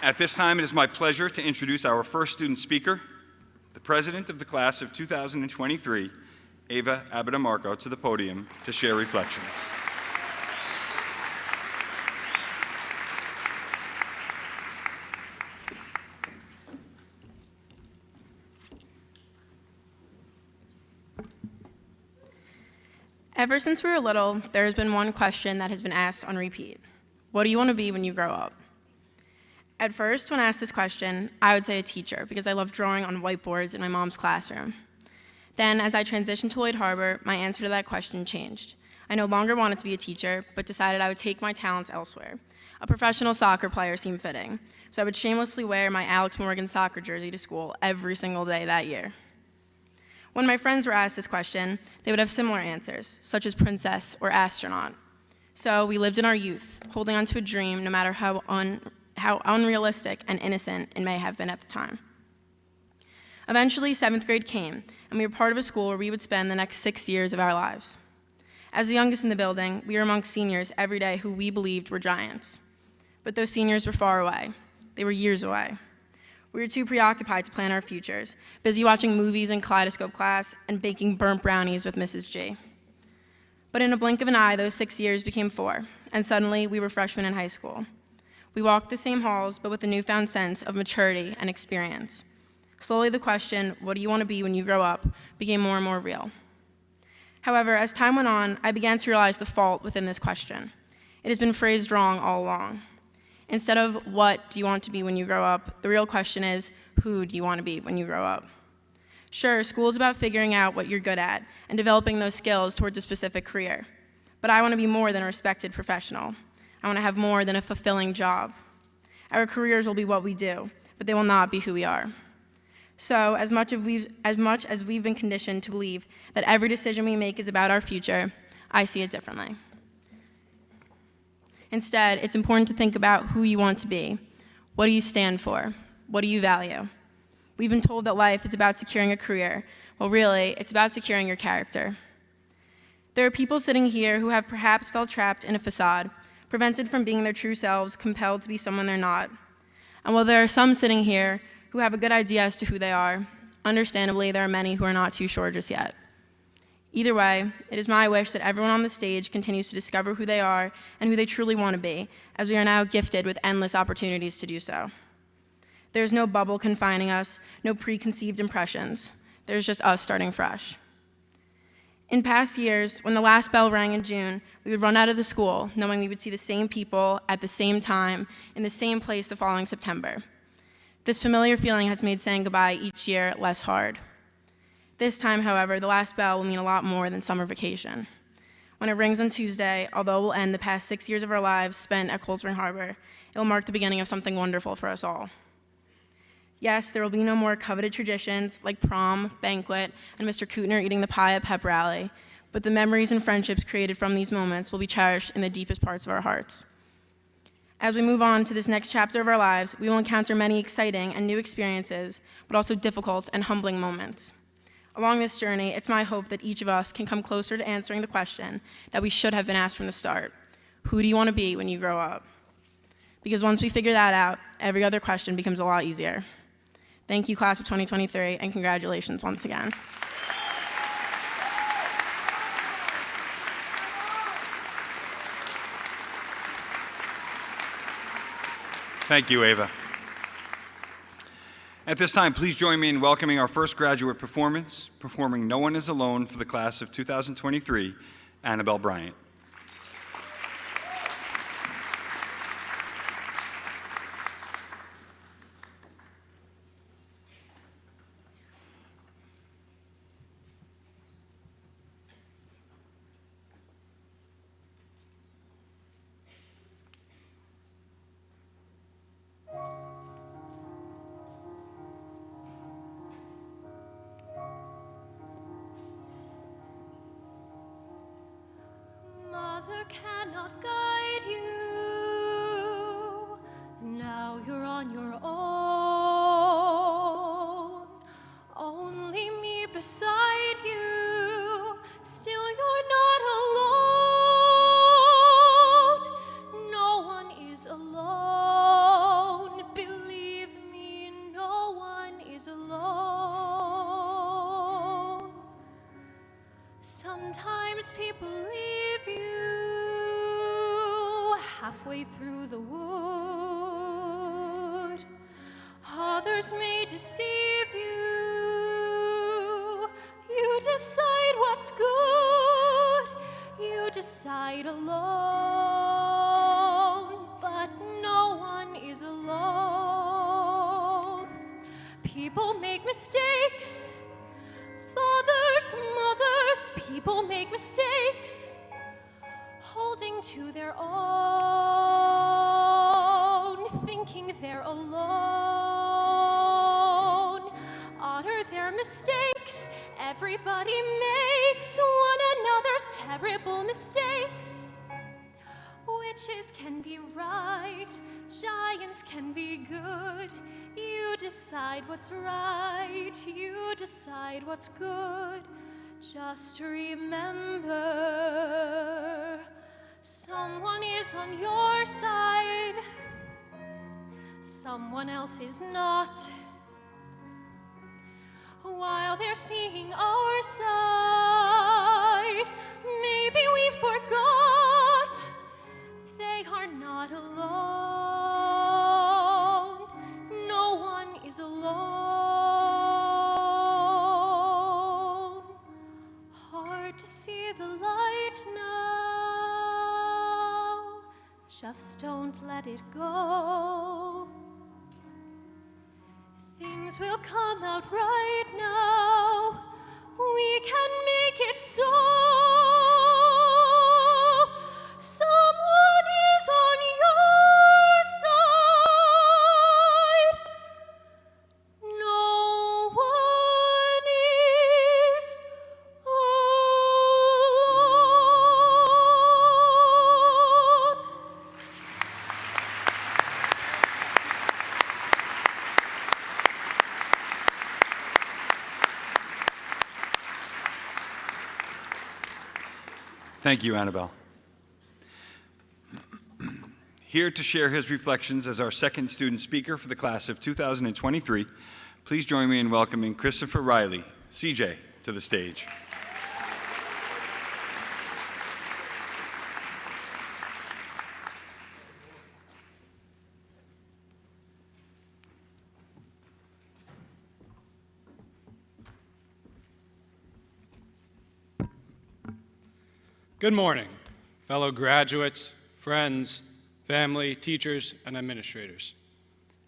At this time, it is my pleasure to introduce our first student speaker, the president of the class of 2023, Ava Abitamarco, to the podium to share reflections. Ever since we were little, there has been one question that has been asked on repeat. What do you want to be when you grow up? At first, when asked this question, I would say a teacher because I love drawing on whiteboards in my mom's classroom. Then, as I transitioned to Lloyd Harbor, my answer to that question changed. I no longer wanted to be a teacher, but decided I would take my talents elsewhere. A professional soccer player seemed fitting, so I would shamelessly wear my Alex Morgan soccer jersey to school every single day that year. When my friends were asked this question, they would have similar answers, such as princess or astronaut. So we lived in our youth, holding on to a dream no matter how unrealistic and innocent it may have been at the time. Eventually, 7th grade came, and we were part of a school where we would spend the next 6 years of our lives. As the youngest in the building, we were amongst seniors every day who we believed were giants. But those seniors were far away. They were years away. We were too preoccupied to plan our futures, busy watching movies in Kaleidoscope class and baking burnt brownies with Mrs. G. But in a blink of an eye, those 6 years became 4, and suddenly we were freshmen in high school. We walked the same halls, but with a newfound sense of maturity and experience. Slowly, the question, what do you want to be when you grow up, became more and more real. However, as time went on, I began to realize the fault within this question. It has been phrased wrong all along. Instead of what do you want to be when you grow up, the real question is, who do you want to be when you grow up? Sure, school is about figuring out what you're good at and developing those skills towards a specific career. But I want to be more than a respected professional. I want to have more than a fulfilling job. Our careers will be what we do, but they will not be who we are. So, as much as we've been conditioned to believe that every decision we make is about our future, I see it differently. Instead, it's important to think about who you want to be. What do you stand for? What do you value? We've been told that life is about securing a career. Well, really, it's about securing your character. There are people sitting here who have perhaps felt trapped in a facade, prevented from being their true selves, compelled to be someone they're not. And while there are some sitting here who have a good idea as to who they are, understandably, there are many who are not too sure just yet. Either way, it is my wish that everyone on the stage continues to discover who they are and who they truly want to be, as we are now gifted with endless opportunities to do so. There is no bubble confining us, no preconceived impressions. There's just us starting fresh. In past years, when the last bell rang in June, we would run out of the school knowing we would see the same people at the same time in the same place the following September. This familiar feeling has made saying goodbye each year less hard. This time, however, the last bell will mean a lot more than summer vacation. When it rings on Tuesday, although it will end the past 6 years of our lives spent at Cold Spring Harbor, it will mark the beginning of something wonderful for us all. Yes, there will be no more coveted traditions like prom, banquet, and Mr. Kootner eating the pie at pep rally, but the memories and friendships created from these moments will be cherished in the deepest parts of our hearts. As we move on to this next chapter of our lives, we will encounter many exciting and new experiences, but also difficult and humbling moments. Along this journey, it's my hope that each of us can come closer to answering the question that we should have been asked from the start: who do you want to be when you grow up? Because once we figure that out, every other question becomes a lot easier. Thank you, class of 2023, and congratulations once again. Thank you, Ava. At this time, please join me in welcoming our first graduate performance, performing No One Is Alone for the class of 2023, Annabelle Bryant. Mother cannot guide you, now you're on your own. Only me beside you, still you're not alone. No one is alone, believe me, no one is alone. Sometimes people leave you halfway through the wood. Others may deceive you. You decide what's good. You decide alone. But no one is alone. People make mistakes. Fathers, mothers, people make mistakes, holding to their own, thinking they're alone. Honor their mistakes, everybody makes one another's terrible mistakes. Witches can be right, giants can be good. You decide what's right, you decide what's good. Just remember, someone is on your side, someone else is not. While they're seeing our side, maybe we forgot they are not alone. No one is alone. Hard to see the light now. Just don't let it go. Things will come out right now. We can make it so. Someone is on your side. No one is alone. Thank you, Annabelle. Here to share his reflections as our second student speaker for the class of 2023, please join me in welcoming Christopher Riley, CJ, to the stage. Good morning, fellow graduates, friends, family, teachers, and administrators.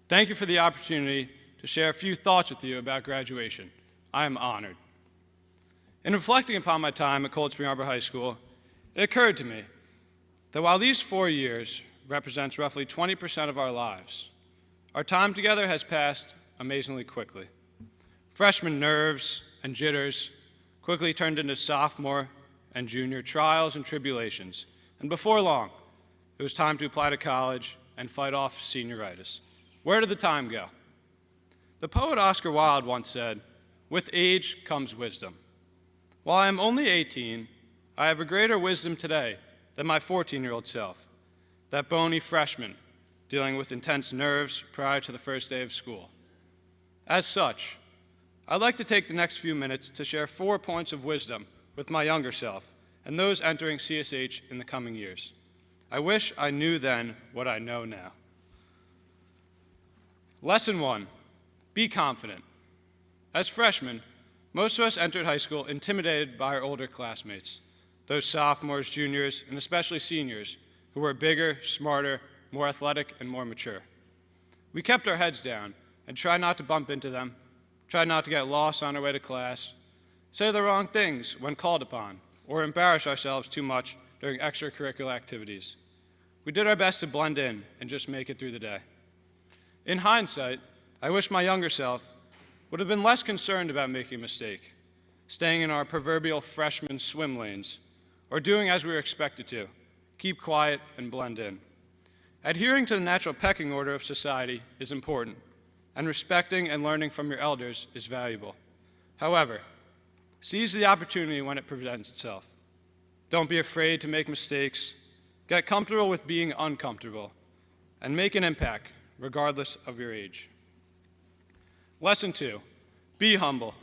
Thank you for the opportunity to share a few thoughts with you about graduation. I am honored. In reflecting upon my time at Cold Spring Harbor High School, it occurred to me that while these 4 years represents roughly 20% of our lives, our time together has passed amazingly quickly. Freshman nerves and jitters quickly turned into sophomore and junior trials and tribulations, and before long, it was time to apply to college and fight off senioritis. Where did the time go? The poet Oscar Wilde once said, "With age comes wisdom." While I am only 18, I have a greater wisdom today than my 14-year-old self, that bony freshman dealing with intense nerves prior to the first day of school. As such, I'd like to take the next few minutes to share 4 points of wisdom with my younger self and those entering CSH in the coming years. I wish I knew then what I know now. Lesson 1, be confident. As freshmen, most of us entered high school intimidated by our older classmates, those sophomores, juniors, and especially seniors who were bigger, smarter, more athletic, and more mature. We kept our heads down and tried not to bump into them, tried not to get lost on our way to class, say the wrong things when called upon, or embarrass ourselves too much during extracurricular activities. We did our best to blend in and just make it through the day. In hindsight, I wish my younger self would have been less concerned about making a mistake, staying in our proverbial freshman swim lanes, or doing as we were expected to, keep quiet and blend in. Adhering to the natural pecking order of society is important, and respecting and learning from your elders is valuable. However, seize the opportunity when it presents itself. Don't be afraid to make mistakes, get comfortable with being uncomfortable, and make an impact regardless of your age. Lesson 2, be humble.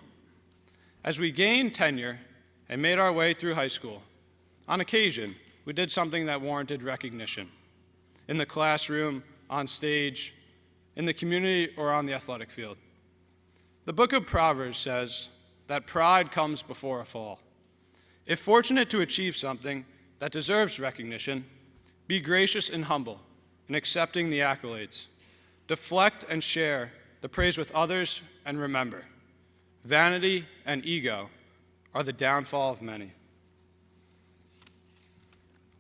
As we gained tenure and made our way through high school, on occasion, we did something that warranted recognition. In the classroom, on stage, in the community, or on the athletic field. The book of Proverbs says that pride comes before a fall. If fortunate to achieve something that deserves recognition, be gracious and humble in accepting the accolades. Deflect and share the praise with others, and remember, vanity and ego are the downfall of many.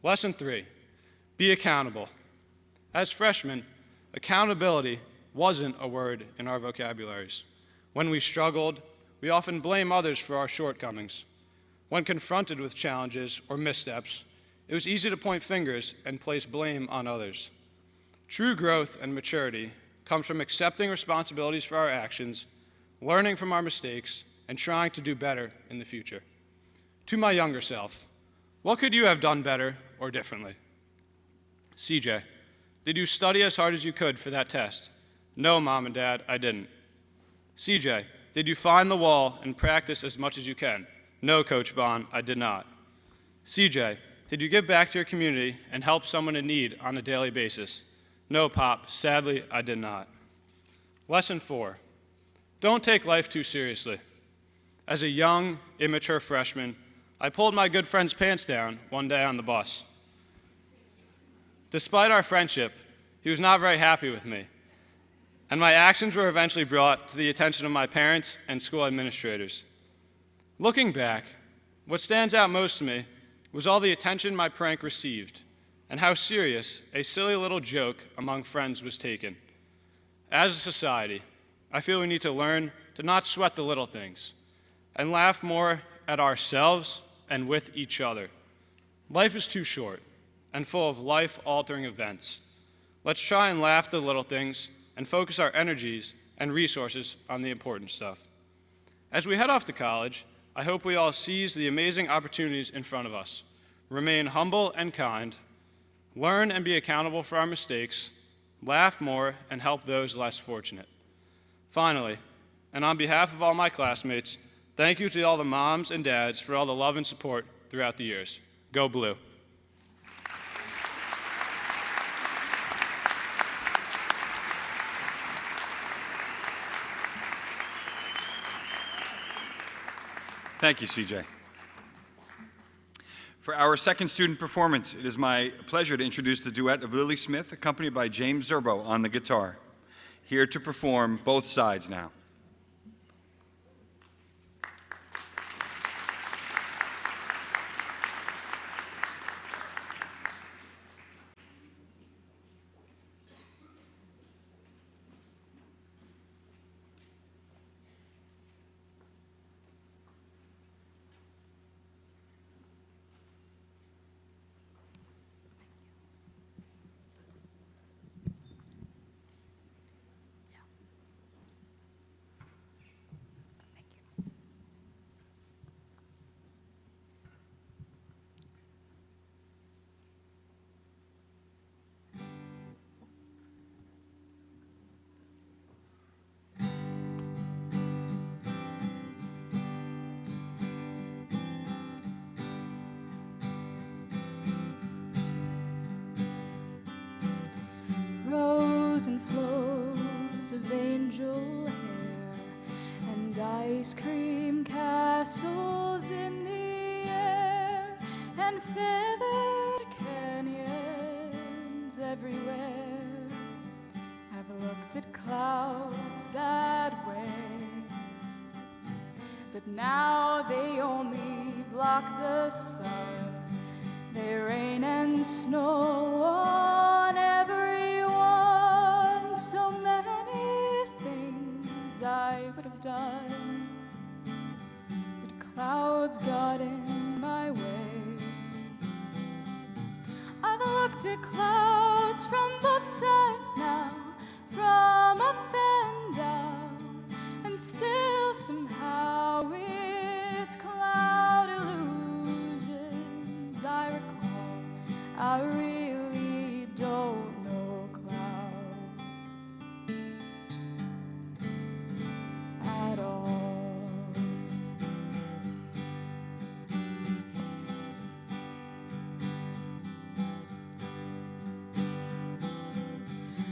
Lesson 3, be accountable. As freshmen, accountability wasn't a word in our vocabularies. When we struggled, we often blame others for our shortcomings. When confronted with challenges or missteps, it was easy to point fingers and place blame on others. True growth and maturity comes from accepting responsibilities for our actions, learning from our mistakes, and trying to do better in the future. To my younger self, what could you have done better or differently? CJ, did you study as hard as you could for that test? No, Mom and Dad, I didn't. CJ, did you find the wall and practice as much as you can? No, Coach Bond, I did not. CJ, did you give back to your community and help someone in need on a daily basis? No, Pop, sadly, I did not. Lesson 4, don't take life too seriously. As a young, immature freshman, I pulled my good friend's pants down one day on the bus. Despite our friendship, he was not very happy with me, and my actions were eventually brought to the attention of my parents and school administrators. Looking back, what stands out most to me was all the attention my prank received, and how serious a silly little joke among friends was taken. As a society, I feel we need to learn to not sweat the little things and laugh more at ourselves and with each other. Life is too short and full of life-altering events. Let's try and laugh at the little things and focus our energies and resources on the important stuff. As we head off to college, I hope we all seize the amazing opportunities in front of us, remain humble and kind, learn and be accountable for our mistakes, laugh more, and help those less fortunate. Finally, and on behalf of all my classmates, thank you to all the moms and dads for all the love and support throughout the years. Go Blue. Thank you, CJ. For our second student performance, it is my pleasure to introduce the duet of Lily Smith, accompanied by James Zerbo on the guitar. Here to perform Both Sides Now. Rows and flows of angel hair and ice cream castles in the air and feathered canyons everywhere. I've looked at clouds that way, but now they only block the sun. They rain and snow on everyone. So many things I would have done, but clouds got in my way. I've looked at clouds from both sides now, from up and down, and still somehow it's cloud illusions I recall. I really don't know clouds at all.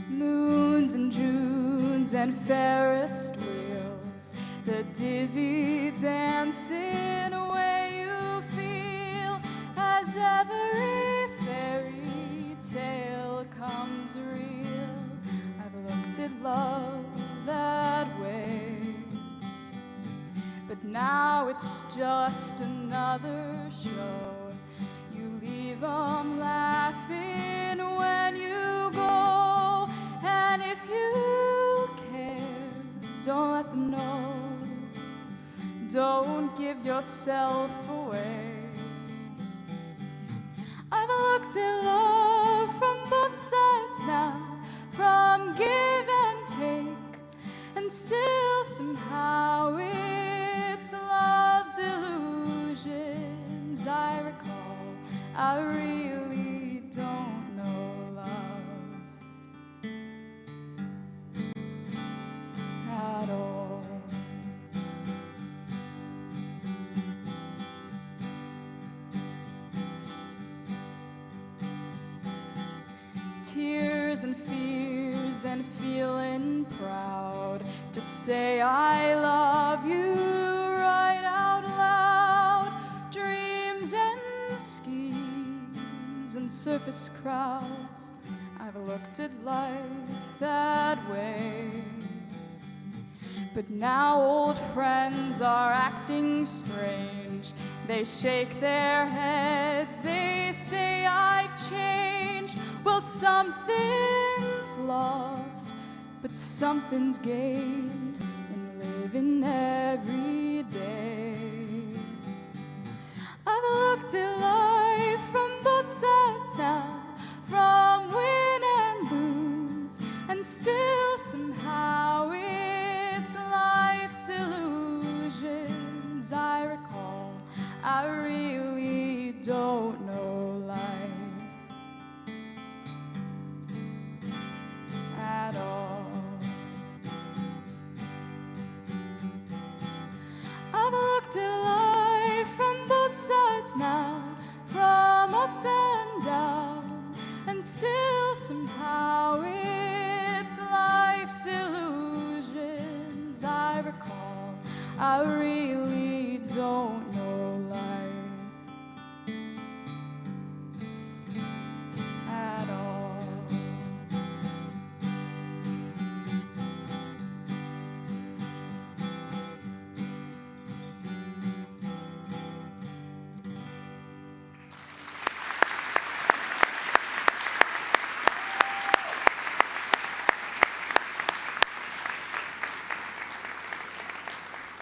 Moons and Junes and Ferris wheels, the dizzy dancing way you feel as every fairy tale comes real. I've looked at love that way, but now it's just another show. You leave 'em laughing when you go, and if you care, don't let them know. Don't give yourself away. I've looked at love from both sides now, from give and take, and still somehow it's love's illusions I recall. I really don't know love at all. Tears and fears and feeling proud to say I love you right out loud. Dreams and schemes and surface crowds. I've looked at life that way, but now old friends are acting strange. They shake their heads, they say I've changed. Well, something's lost, but something's gained in living every day. I've looked at life from both sides now, from win and lose, and still somehow it's life's illusions I recall. I really don't know life at all. I've looked at life from both sides now, from up and down, and still somehow it's life's illusions I recall. I really don't know life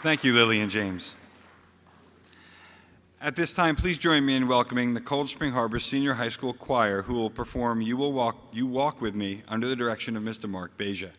Thank you, Lily and James. At this time, please join me in welcoming the Cold Spring Harbor Senior High School Choir, who will perform You Walk With Me under the direction of Mr. Mark Beja.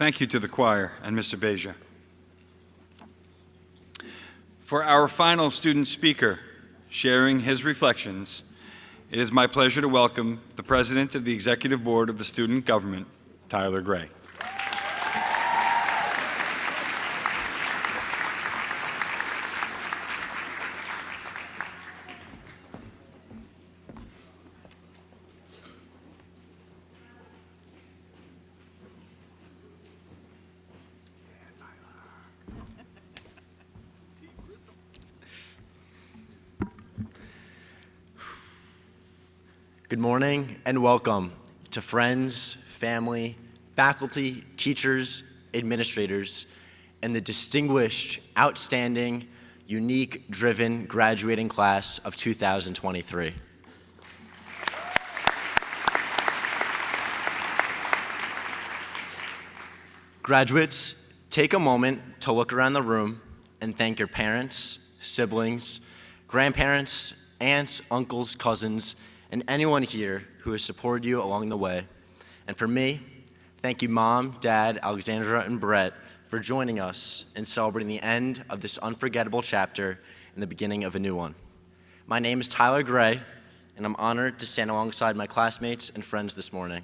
Thank you to the choir and Mr. Beja. For our final student speaker, sharing his reflections, it is my pleasure to welcome the President of the Executive Board of the Student Government, Tyler Gray. Good morning and welcome to friends, family, faculty, teachers, administrators, and the distinguished, outstanding, unique, driven graduating class of 2023. Graduates, take a moment to look around the room and thank your parents, siblings, grandparents, aunts, uncles, cousins, and anyone here who has supported you along the way. And for me, thank you, Mom, Dad, Alexandra, and Brett, for joining us in celebrating the end of this unforgettable chapter and the beginning of a new one. My name is Tyler Gray, and I'm honored to stand alongside my classmates and friends this morning.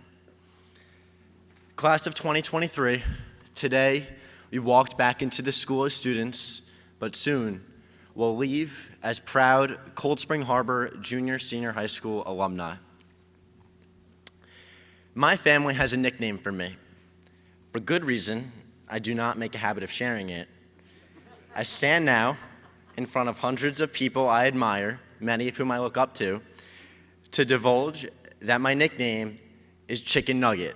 Class of 2023, today we walked back into the school as students, but soon we'll leave as proud Cold Spring Harbor Junior-Senior High School alumni. My family has a nickname for me. For good reason, I do not make a habit of sharing it. I stand now in front of hundreds of people I admire, many of whom I look up to divulge that my nickname is Chicken Nugget.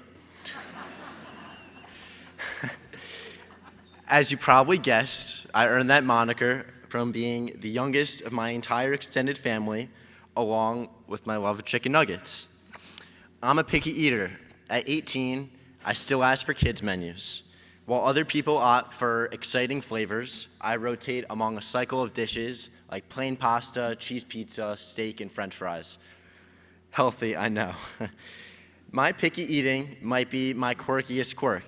As you probably guessed, I earned that moniker from being the youngest of my entire extended family, along with my love of chicken nuggets. I'm a picky eater. At 18, I still ask for kids' menus. While other people opt for exciting flavors, I rotate among a cycle of dishes like plain pasta, cheese pizza, steak, and French fries. Healthy, I know. My picky eating might be my quirkiest quirk.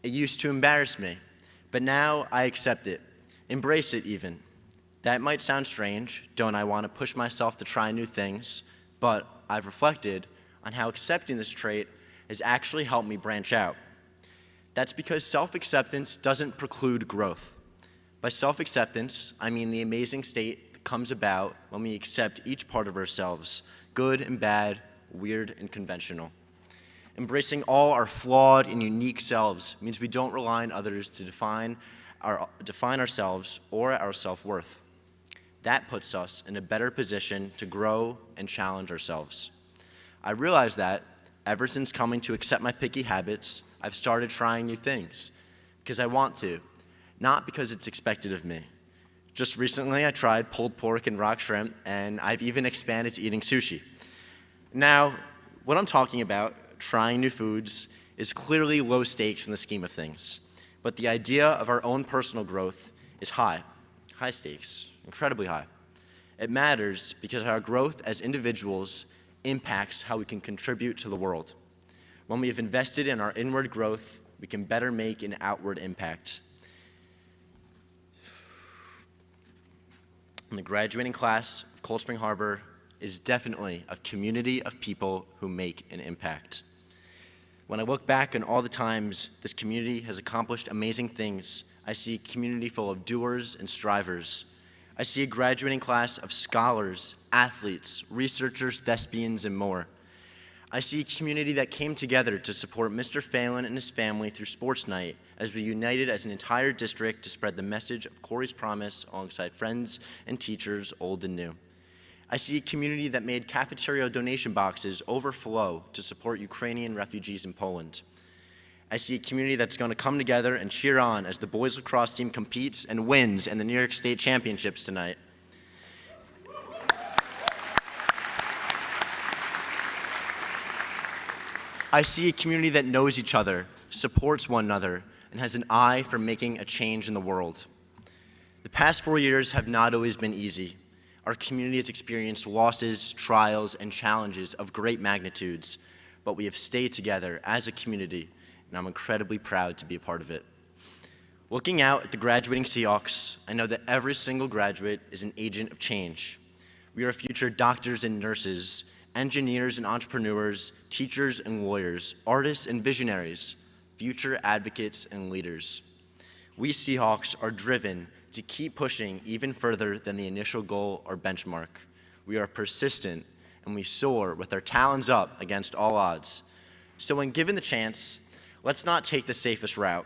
It used to embarrass me, but now I accept it, embrace it even. That might sound strange, don't I want to push myself to try new things, but I've reflected on how accepting this trait has actually helped me branch out. That's because self-acceptance doesn't preclude growth. By self-acceptance, I mean the amazing state that comes about when we accept each part of ourselves, good and bad, weird and conventional. Embracing all our flawed and unique selves means we don't rely on others to define ourselves or our self-worth. That puts us in a better position to grow and challenge ourselves. I realized that ever since coming to accept my picky habits, I've started trying new things because I want to, not because it's expected of me. Just recently, I tried pulled pork and rock shrimp, and I've even expanded to eating sushi. Now, what I'm talking about, trying new foods, is clearly low stakes in the scheme of things. But the idea of our own personal growth is high stakes, incredibly high. It matters because our growth as individuals impacts how we can contribute to the world. When we have invested in our inward growth, we can better make an outward impact. And the graduating class of Cold Spring Harbor is definitely a community of people who make an impact. When I look back on all the times this community has accomplished amazing things, I see a community full of doers and strivers. I see a graduating class of scholars, athletes, researchers, thespians, and more. I see a community that came together to support Mr. Phelan and his family through sports night as we united as an entire district to spread the message of Corey's promise alongside friends and teachers, old and new. I see a community that made cafeteria donation boxes overflow to support Ukrainian refugees in Poland. I see a community that's going to come together and cheer on as the boys lacrosse team competes and wins in the New York State Championships tonight. I see a community that knows each other, supports one another, and has an eye for making a change in the world. The past 4 years have not always been easy. Our community has experienced losses, trials, and challenges of great magnitudes, but we have stayed together as a community, and I'm incredibly proud to be a part of it. Looking out at the graduating Seahawks, I know that every single graduate is an agent of change. We are future doctors and nurses, engineers and entrepreneurs, teachers and lawyers, artists and visionaries, future advocates and leaders. We Seahawks are driven to keep pushing even further than the initial goal or benchmark. We are persistent and we soar with our talons up against all odds. So when given the chance, let's not take the safest route.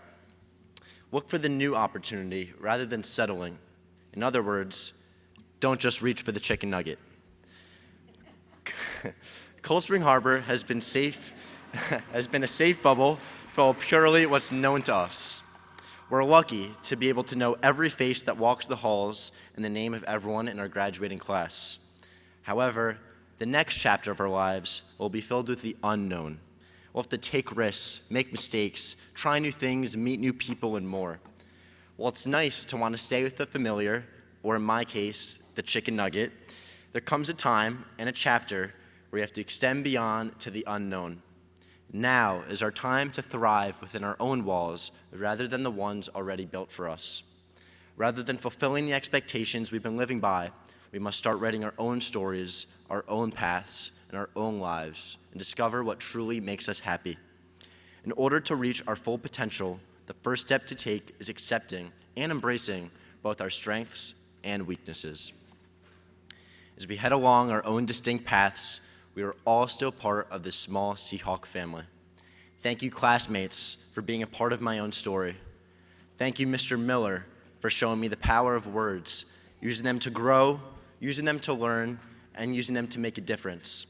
Look for the new opportunity rather than settling. In other words, don't just reach for the chicken nugget. Cold Spring Harbor has been a safe bubble full of purely what's known to us. We're lucky to be able to know every face that walks the halls and the name of everyone in our graduating class. However, the next chapter of our lives will be filled with the unknown. We'll have to take risks, make mistakes, try new things, meet new people, and more. While it's nice to want to stay with the familiar, or in my case, the chicken nugget, there comes a time and a chapter where you have to extend beyond to the unknown. Now is our time to thrive within our own walls rather than the ones already built for us. Rather than fulfilling the expectations we've been living by, we must start writing our own stories, our own paths, and our own lives, and discover what truly makes us happy. In order to reach our full potential, the first step to take is accepting and embracing both our strengths and weaknesses. As we head along our own distinct paths, we are all still part of this small Seahawk family. Thank you, classmates, for being a part of my own story. Thank you, Mr. Miller, for showing me the power of words, using them to grow, using them to learn, and using them to make a difference.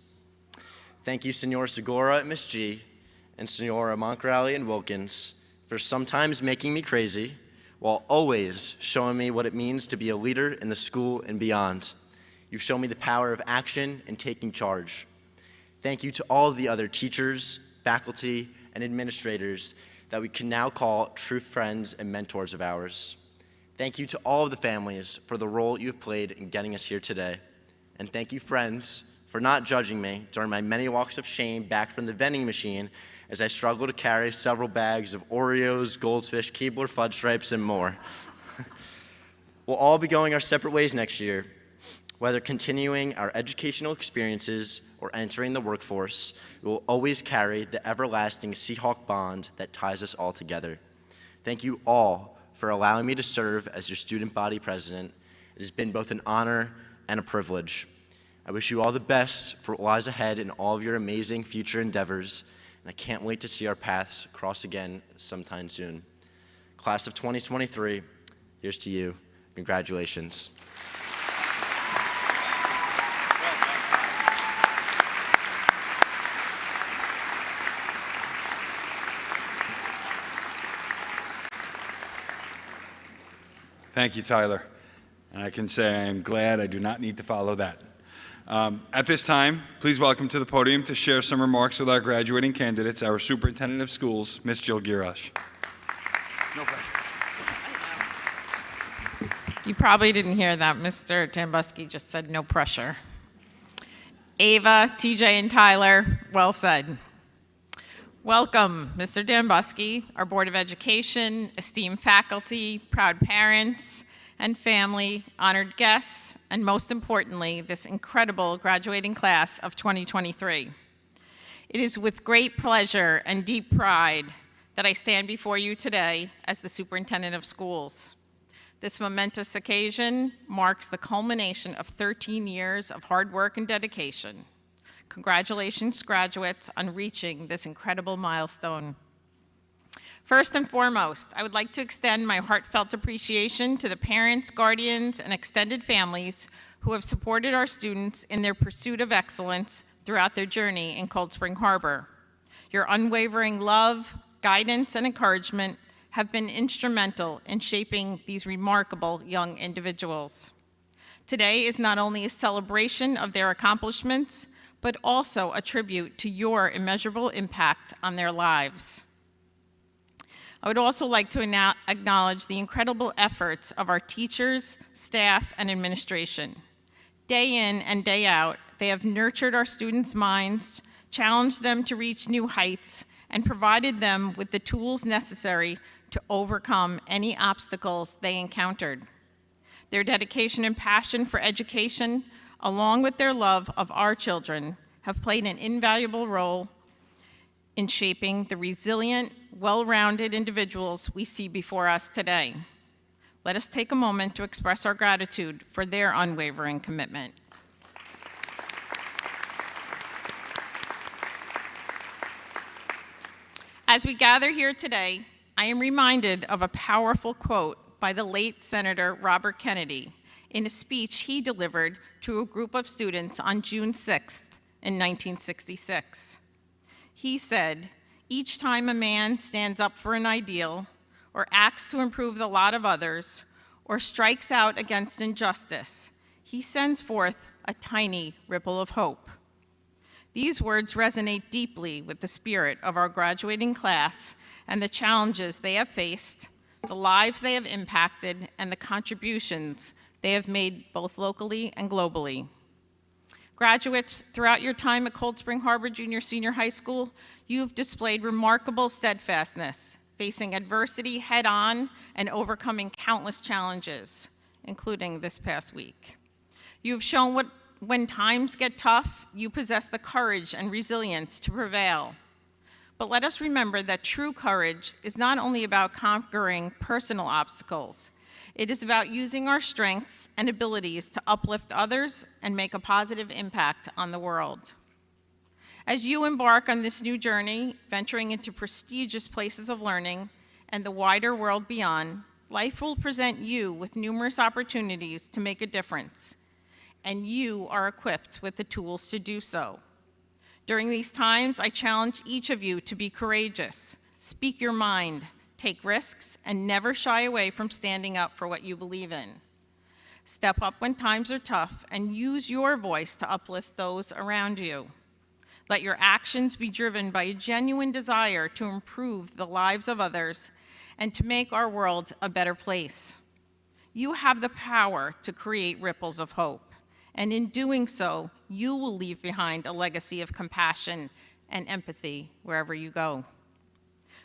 Thank you, Senora Segura at Miss G, and Senora Moncrowley and Wilkins, for sometimes making me crazy, while always showing me what it means to be a leader in the school and beyond. You've shown me the power of action and taking charge. Thank you to all of the other teachers, faculty, and administrators that we can now call true friends and mentors of ours. Thank you to all of the families for the role you have played in getting us here today. And thank you, friends, for not judging me during my many walks of shame back from the vending machine as I struggle to carry several bags of Oreos, Goldfish, Keebler Fudge Stripes, and more. We'll all be going our separate ways next year. Whether continuing our educational experiences or entering the workforce, we will always carry the everlasting Seahawk bond that ties us all together. Thank you all for allowing me to serve as your student body president. It has been both an honor and a privilege. I wish you all the best for what lies ahead in all of your amazing future endeavors, and I can't wait to see our paths cross again sometime soon. Class of 2023, here's to you. Congratulations. Thank you, Tyler. And I can say I am glad I do not need to follow that. At this time, please welcome to the podium to share some remarks with our graduating candidates, our Superintendent of Schools, Ms. Jill Girash. No pressure. You probably didn't hear that. Mr. Dambuski just said no pressure. Ava, TJ, and Tyler, well said. Welcome, Mr. Dambuski, our Board of Education, esteemed faculty, proud parents, and family, honored guests, and most importantly, this incredible graduating class of 2023. It is with great pleasure and deep pride that I stand before you today as the Superintendent of Schools. This momentous occasion marks the culmination of 13 years of hard work and dedication. Congratulations, graduates, on reaching this incredible milestone. First and foremost, I would like to extend my heartfelt appreciation to the parents, guardians, and extended families who have supported our students in their pursuit of excellence throughout their journey in Cold Spring Harbor. Your unwavering love, guidance, and encouragement have been instrumental in shaping these remarkable young individuals. Today is not only a celebration of their accomplishments, but also a tribute to your immeasurable impact on their lives. I would also like to acknowledge the incredible efforts of our teachers, staff, and administration. Day in and day out, they have nurtured our students' minds, challenged them to reach new heights, and provided them with the tools necessary to overcome any obstacles they encountered. Their dedication and passion for education, along with their love of our children, have played an invaluable role in shaping the resilient, well-rounded individuals we see before us today. Let us take a moment to express our gratitude for their unwavering commitment. As we gather here today, I am reminded of a powerful quote by the late Senator Robert Kennedy in a speech he delivered to a group of students on June 6th in 1966. He said, "Each time a man stands up for an ideal or acts to improve the lot of others, or strikes out against injustice, he sends forth a tiny ripple of hope. These words resonate deeply with the spirit of our graduating class and the challenges they have faced, the lives they have impacted, and the contributions they have made both locally and globally. Graduates, throughout your time at Cold Spring Harbor Junior Senior High School, you've displayed remarkable steadfastness, facing adversity head-on and overcoming countless challenges, including this past week. You've shown when times get tough, you possess the courage and resilience to prevail. But let us remember that true courage is not only about conquering personal obstacles, it is about using our strengths and abilities to uplift others and make a positive impact on the world. As you embark on this new journey, venturing into prestigious places of learning and the wider world beyond, life will present you with numerous opportunities to make a difference, and you are equipped with the tools to do so. During these times, I challenge each of you to be courageous, speak your mind, take risks, and never shy away from standing up for what you believe in. Step up when times are tough and use your voice to uplift those around you. Let your actions be driven by a genuine desire to improve the lives of others and to make our world a better place. You have the power to create ripples of hope, and in doing so, you will leave behind a legacy of compassion and empathy wherever you go.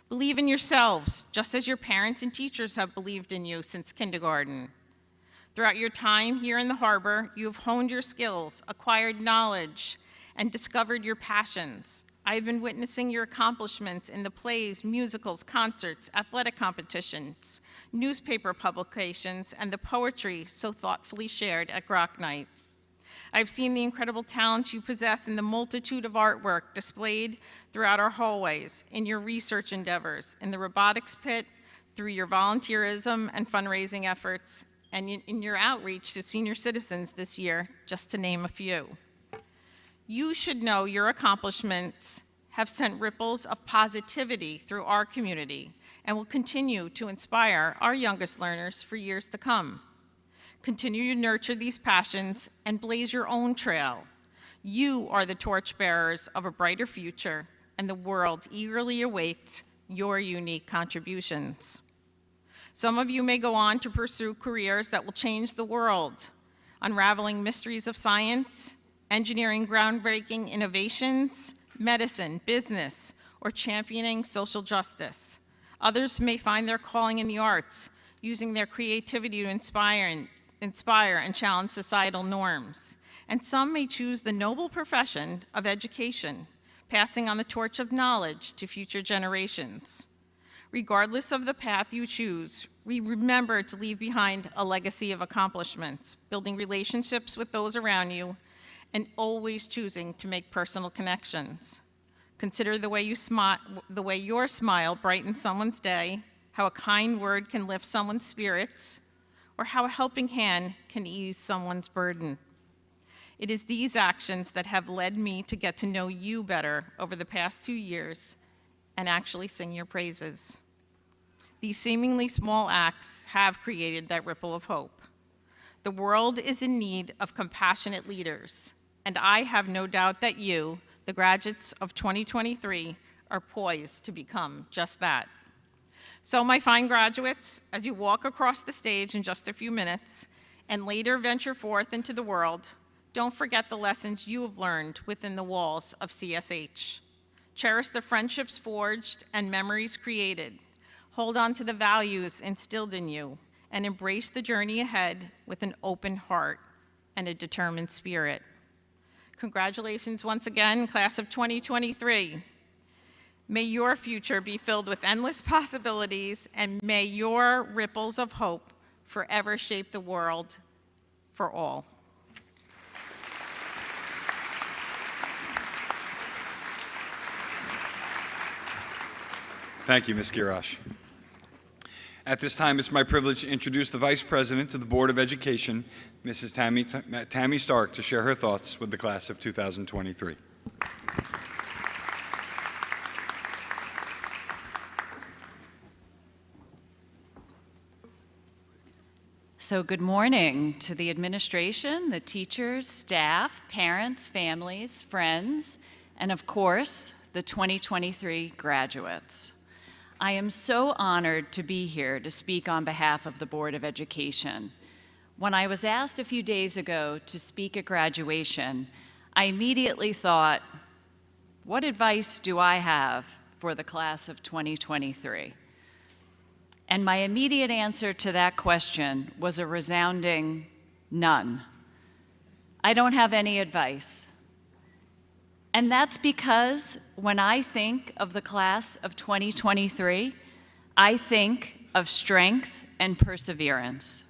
Believe in yourselves, just as your parents and teachers have believed in you since kindergarten. Throughout your time here in the harbor, you have honed your skills, acquired knowledge, and discovered your passions. I've been witnessing your accomplishments in the plays, musicals, concerts, athletic competitions, newspaper publications, and the poetry so thoughtfully shared at Grok Night. I've seen the incredible talents you possess in the multitude of artwork displayed throughout our hallways, in your research endeavors, in the robotics pit, through your volunteerism and fundraising efforts, and in your outreach to senior citizens this year, just to name a few. You should know your accomplishments have sent ripples of positivity through our community and will continue to inspire our youngest learners for years to come. Continue to nurture these passions and blaze your own trail. You are the torchbearers of a brighter future, and the world eagerly awaits your unique contributions. Some of you may go on to pursue careers that will change the world, unraveling mysteries of science, engineering groundbreaking innovations, medicine, business, or championing social justice. Others may find their calling in the arts, using their creativity to inspire and challenge societal norms. And some may choose the noble profession of education, passing on the torch of knowledge to future generations. Regardless of the path you choose, remember to leave behind a legacy of accomplishments, building relationships with those around you, and always choosing to make personal connections. Consider the way your smile brightens someone's day, how a kind word can lift someone's spirits, or how a helping hand can ease someone's burden. It is these actions that have led me to get to know you better over the past 2 years and actually sing your praises. These seemingly small acts have created that ripple of hope. The world is in need of compassionate leaders, and I have no doubt that you, the graduates of 2023, are poised to become just that. So my fine graduates, as you walk across the stage in just a few minutes and later venture forth into the world, don't forget the lessons you have learned within the walls of CSH. Cherish the friendships forged and memories created. Hold on to the values instilled in you and embrace the journey ahead with an open heart and a determined spirit. Congratulations once again, class of 2023. May your future be filled with endless possibilities, and may your ripples of hope forever shape the world for all. Thank you, Ms. Girash. At this time, it's my privilege to introduce the Vice President of the Board of Education, Mrs. Tammy Stark, to share her thoughts with the class of 2023. So good morning to the administration, the teachers, staff, parents, families, friends, and of course, the 2023 graduates. I am so honored to be here to speak on behalf of the Board of Education. When I was asked a few days ago to speak at graduation, I immediately thought, what advice do I have for the class of 2023? And my immediate answer to that question was a resounding none. I don't have any advice. And that's because when I think of the class of 2023, I think of strength and perseverance.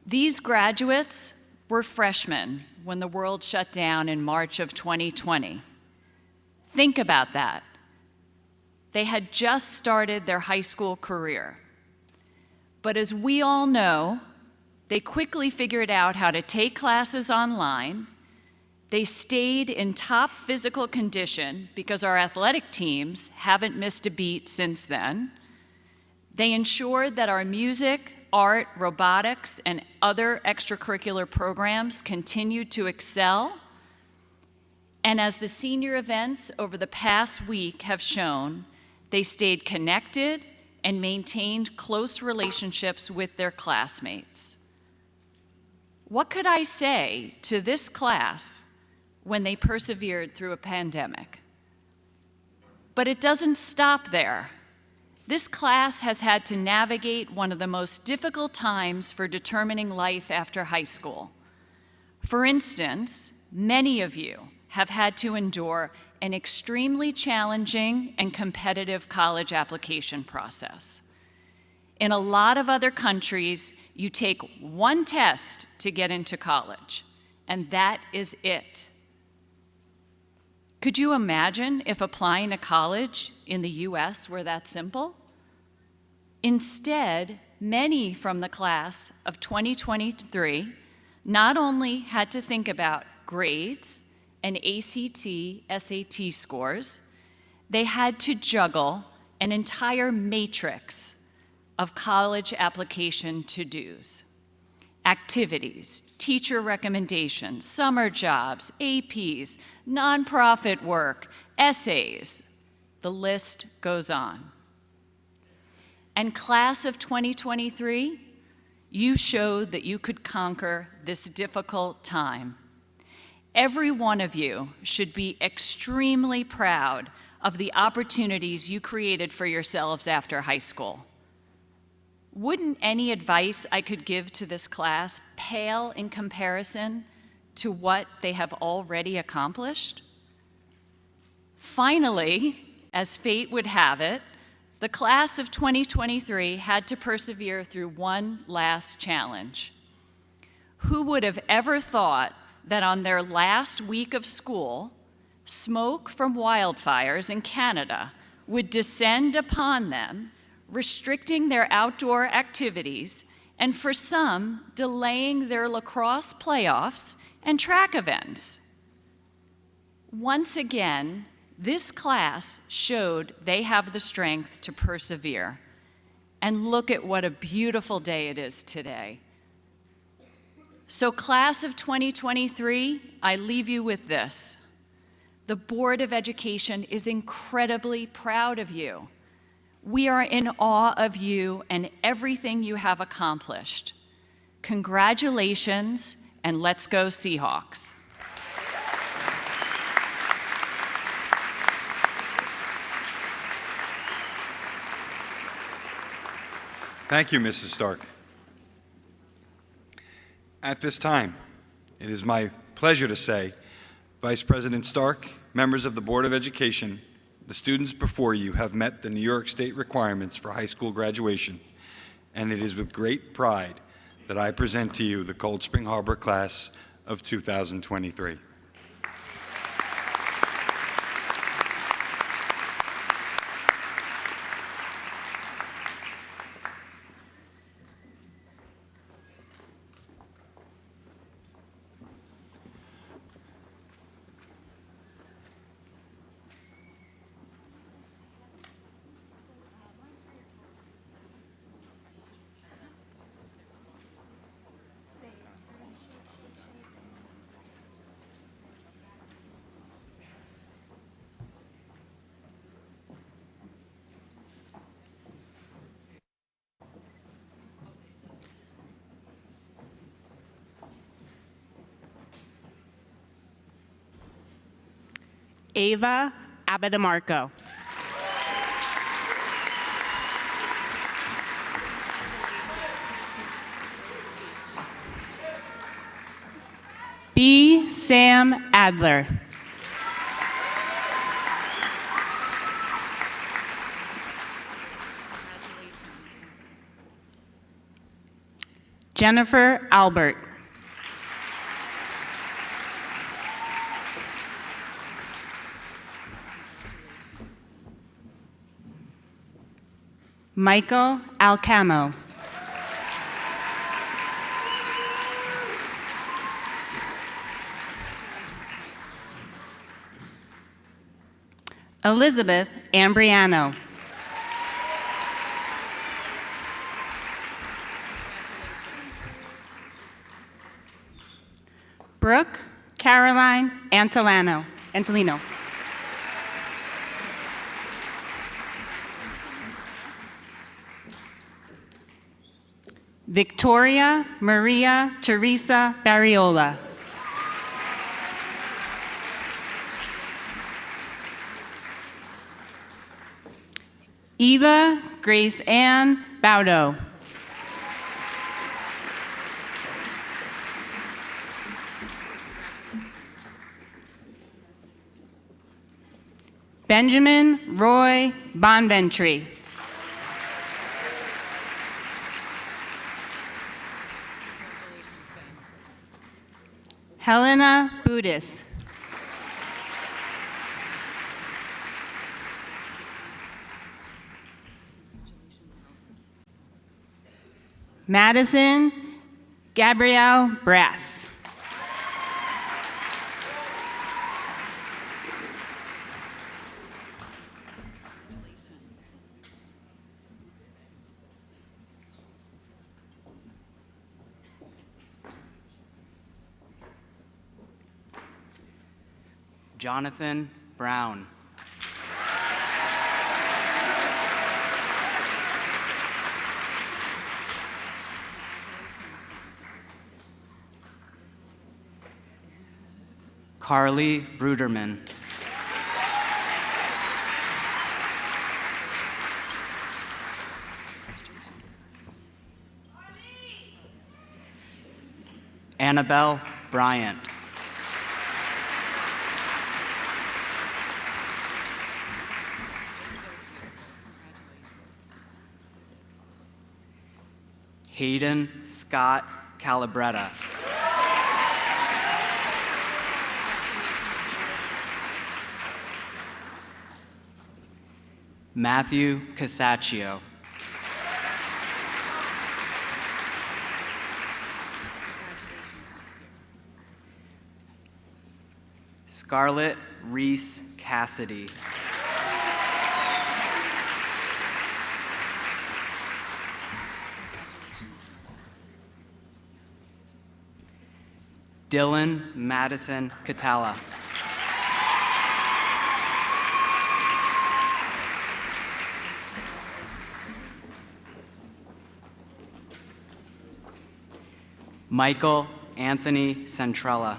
These graduates were freshmen when the world shut down in March of 2020. Think about that. They had just started their high school career. But as we all know, they quickly figured out how to take classes online. They stayed in top physical condition because our athletic teams haven't missed a beat since then. They ensured that our music, art, robotics, and other extracurricular programs continued to excel. And as the senior events over the past week have shown, they stayed connected and maintained close relationships with their classmates. What could I say to this class when they persevered through a pandemic? But it doesn't stop there. This class has had to navigate one of the most difficult times for determining life after high school. For instance, many of you have had to endure an extremely challenging and competitive college application process. In a lot of other countries, you take one test to get into college, and that is it. Could you imagine if applying to college in the US were that simple? Instead, many from the class of 2023 not only had to think about grades and ACT, SAT scores, they had to juggle an entire matrix of college application to-dos. Activities, teacher recommendations, summer jobs, APs, nonprofit work, essays. The list goes on. And class of 2023, you showed that you could conquer this difficult time. Every one of you should be extremely proud of the opportunities you created for yourselves after high school. Wouldn't any advice I could give to this class pale in comparison to what they have already accomplished? Finally, as fate would have it, the class of 2023 had to persevere through one last challenge. Who would have ever thought that on their last week of school, smoke from wildfires in Canada would descend upon them, restricting their outdoor activities, and for some, delaying their lacrosse playoffs and track events. Once again, this class showed they have the strength to persevere. And look at what a beautiful day it is today. So class of 2023, I leave you with this. The Board of Education is incredibly proud of you. We are in awe of you and everything you have accomplished. Congratulations, and let's go Seahawks. Thank you, Mrs. Stark. At this time, it is my pleasure to say, Vice President Stark, members of the Board of Education, the students before you have met the New York State requirements for high school graduation, and it is with great pride that I present to you the Cold Spring Harbor class of 2023. Ava Abadamarco. B. Sam Adler. Jennifer Albert. Michael Alcamo. Elizabeth Ambriano. Brooke Caroline Antolino. Victoria Maria Teresa Barriola. Eva Grace Ann Baudo. Benjamin Roy Bonventry. Helena Budis. Madison Gabrielle Brass. Jonathan Brown. Carly Bruderman. Annabelle Bryant. Hayden Scott Calabretta. Matthew Casaccio. Scarlett Reese Cassidy. Dylan Madison Catala. Michael Anthony Centrella.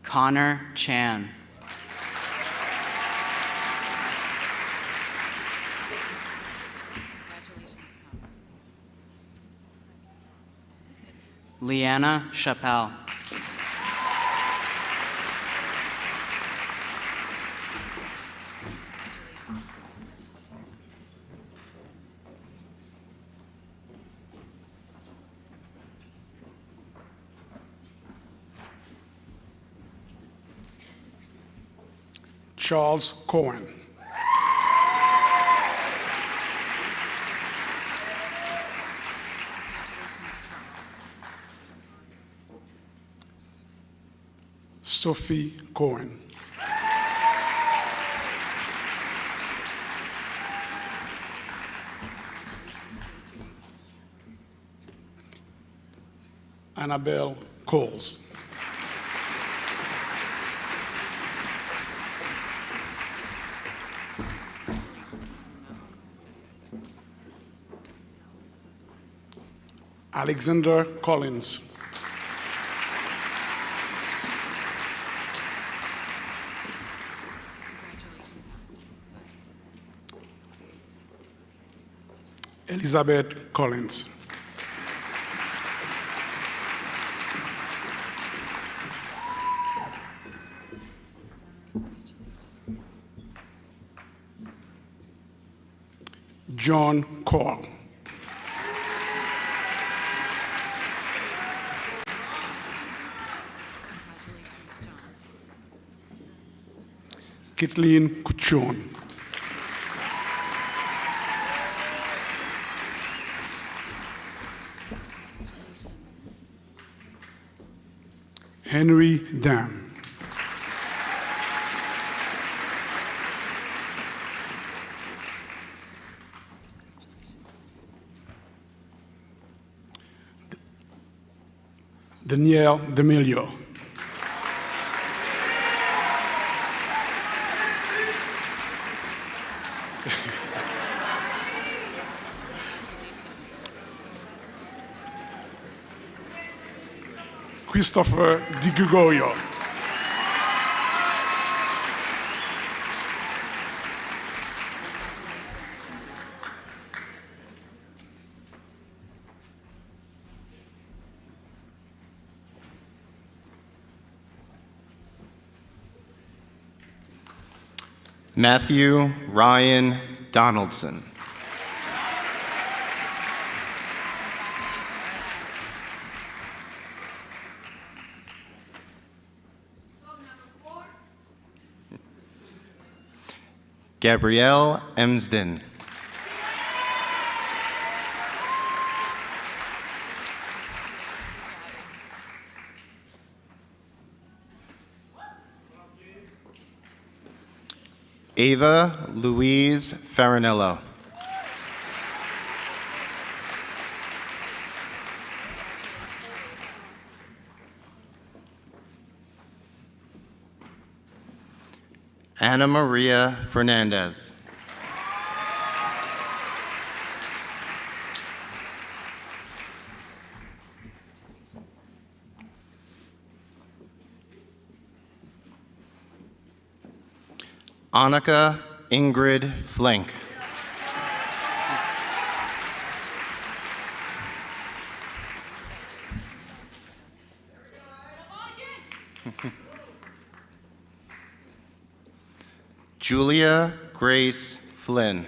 Connor Chan. Leanna Chappelle. Charles Cohen. Sophie Cohen. Annabelle Coles. Alexander Collins. Elizabeth Collins. John Cole. Kathleen Kuchon. Henry Dam. Danielle D'Amelio. Christopher Di Gregorio. Matthew Ryan Donaldson. Gabrielle Emsden. Ava Louise Farinello. Ana Maria Fernandez. Annika Ingrid Flink. Julia Grace Flynn.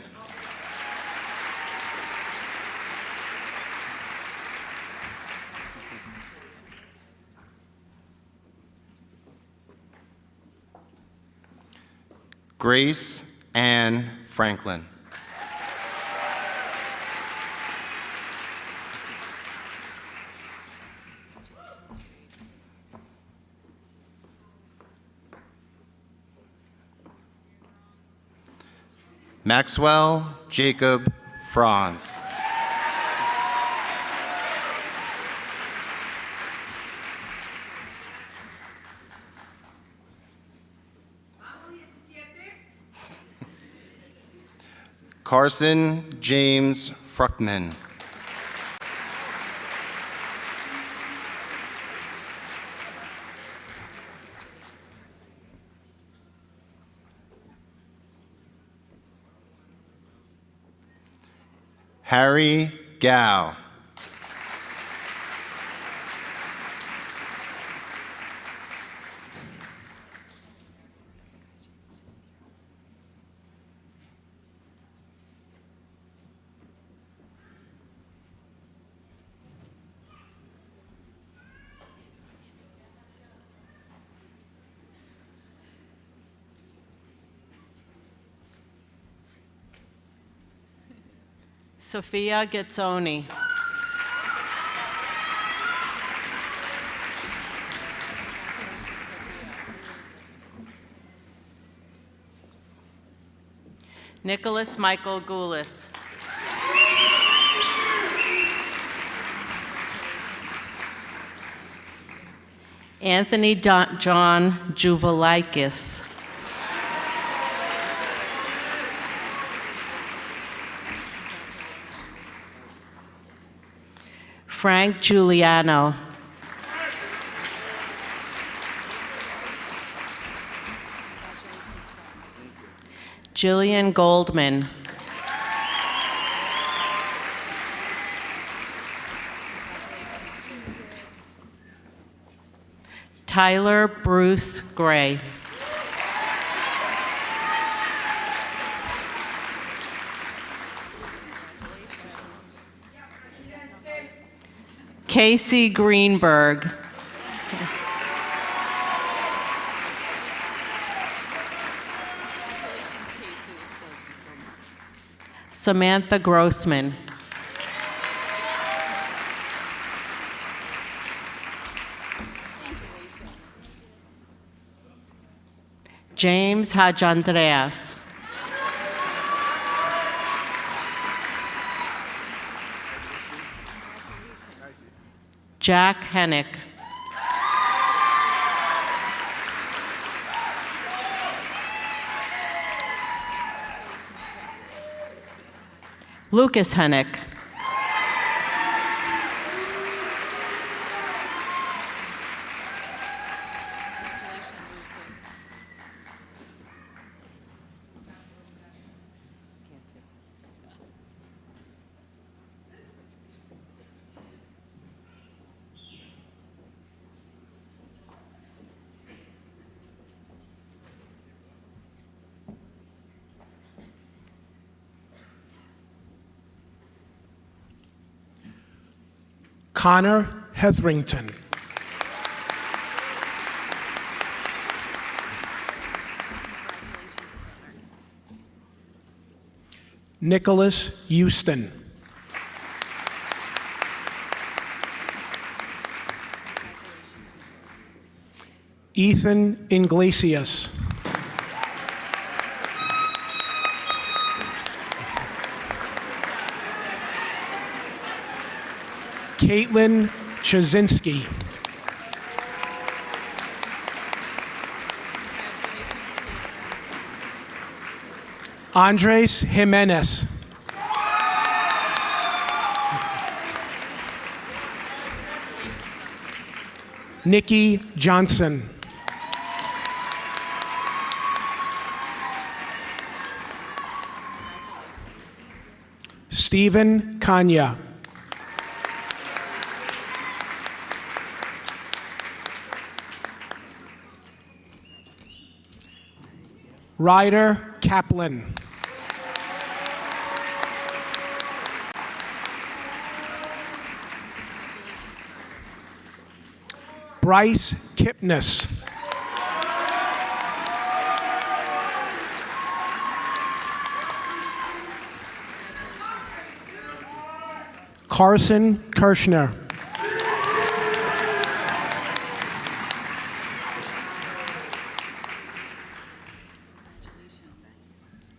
Grace Ann Franklin. Maxwell Jacob Franz. Carson James Fruchtman. Harry Gao. Sophia Gazzoni. Nicholas Michael Goulis. Anthony John Juvelikis. Frank Giuliano. Jillian Goldman. Tyler Bruce Gray. Casey Greenberg. Samantha Grossman. James Hajandreas. Jack Hennick. Lucas Hennick. Connor Hetherington. Nicholas Houston. Ethan Iglesias. Caitlin Chazinski. Andres Jimenez. Nikki Johnson. Stephen Kanya. Ryder Kaplan. Bryce Kipnis. Carson Kirschner.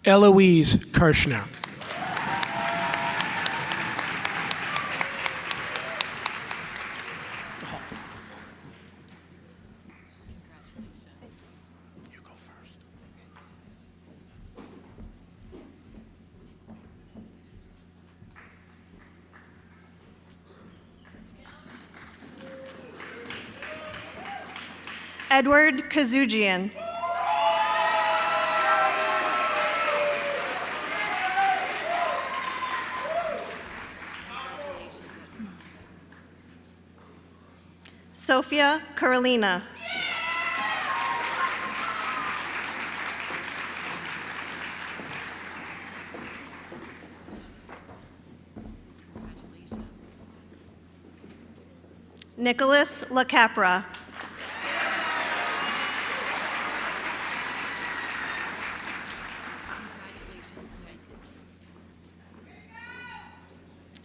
Eloise Kirschner. You go first. Edward Kazujian. Sophia Carolina. Nicholas LaCapra.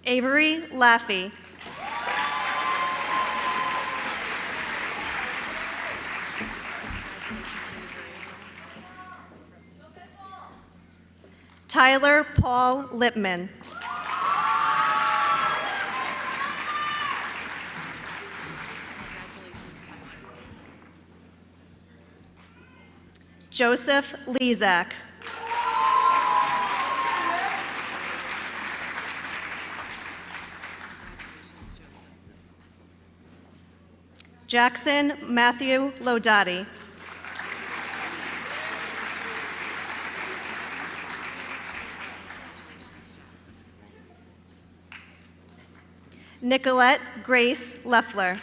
Avery Laffey. Tyler Paul Lipman. Joseph Lezak. Jackson Matthew Lodati. Nicolette Grace Leffler.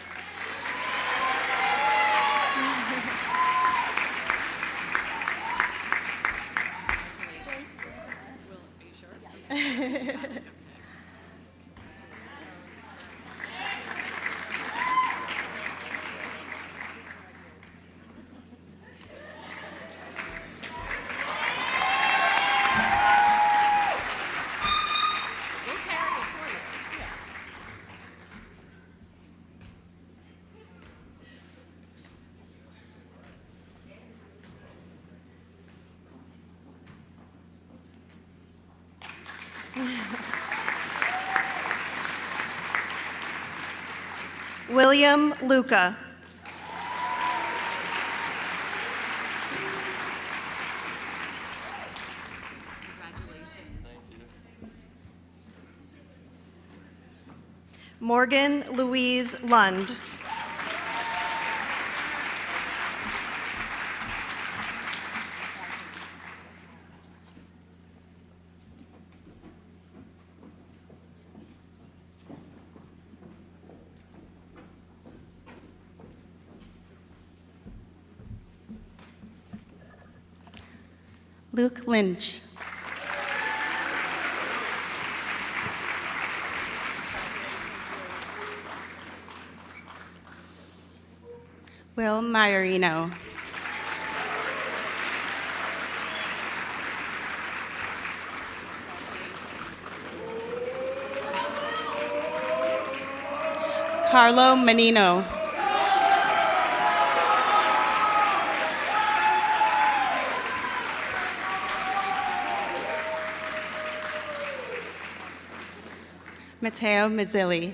William Luca. Morgan Louise Lund. Luke Lynch. Will Maiorino. Carlo Menino. Matteo Mazzilli.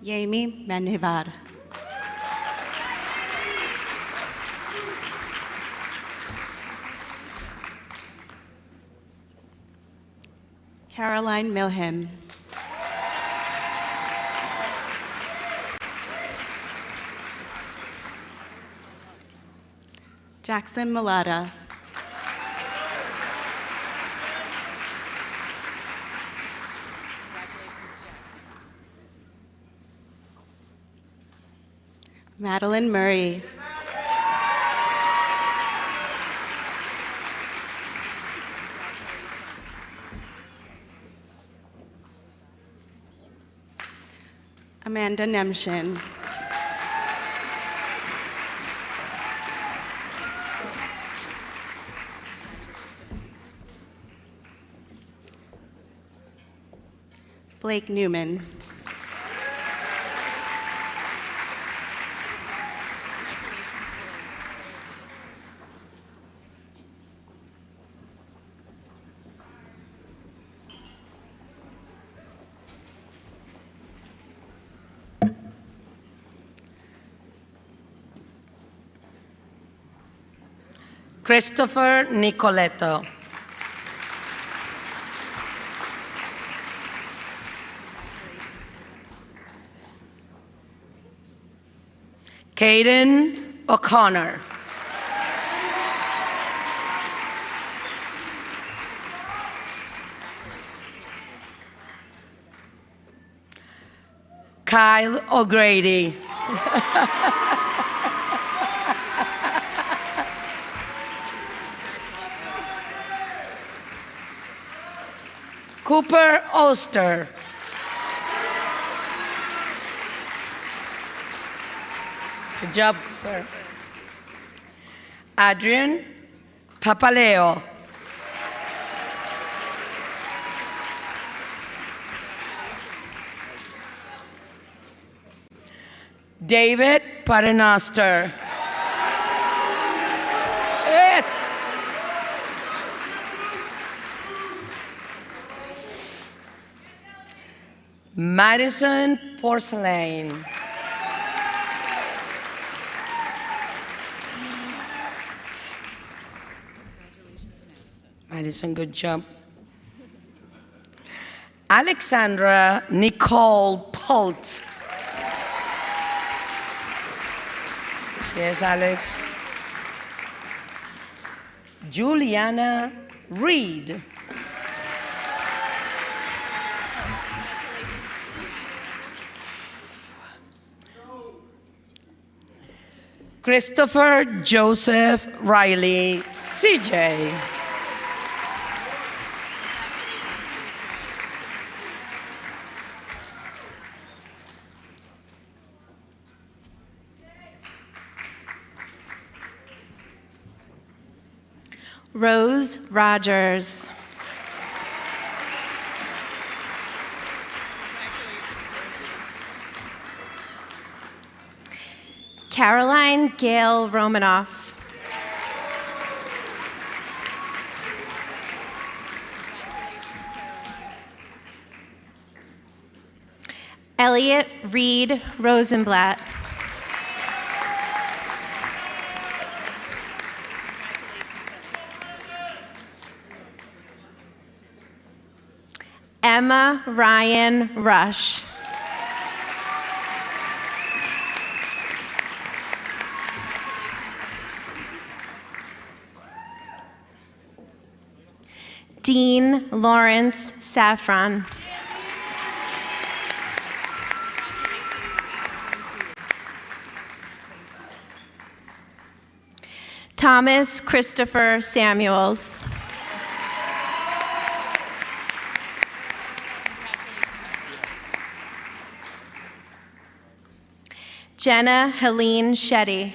Jamie Manivar. Caroline Milham. Jackson Malata. Madeline Murray. Amanda Nemshin. Blake Newman. Christopher Nicoletto. Caden O'Connor. Kyle O'Grady. Cooper Oster. Good job, sir. Adrian Papaleo. David Paternoster. Yes. Madison Porcelain. Madison, good job. Alexandra Nicole Pultz. Yes, Alex. Juliana Reed. Christopher Joseph Riley, CJ. Rose Rogers. Caroline Gail Romanoff. Elliot Reed Rosenblatt. Emma Ryan Rush. Dean Lawrence Saffron. Thomas Christopher Samuels. Jenna Helene Shetty.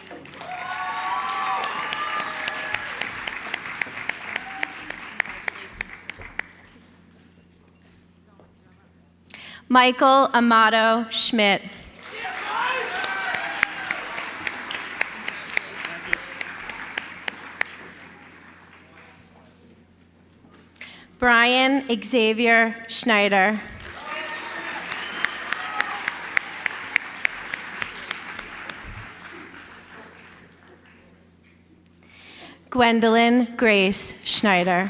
Michael Amato Schmidt. Brian Xavier Schneider. Gwendolyn Grace Schneider.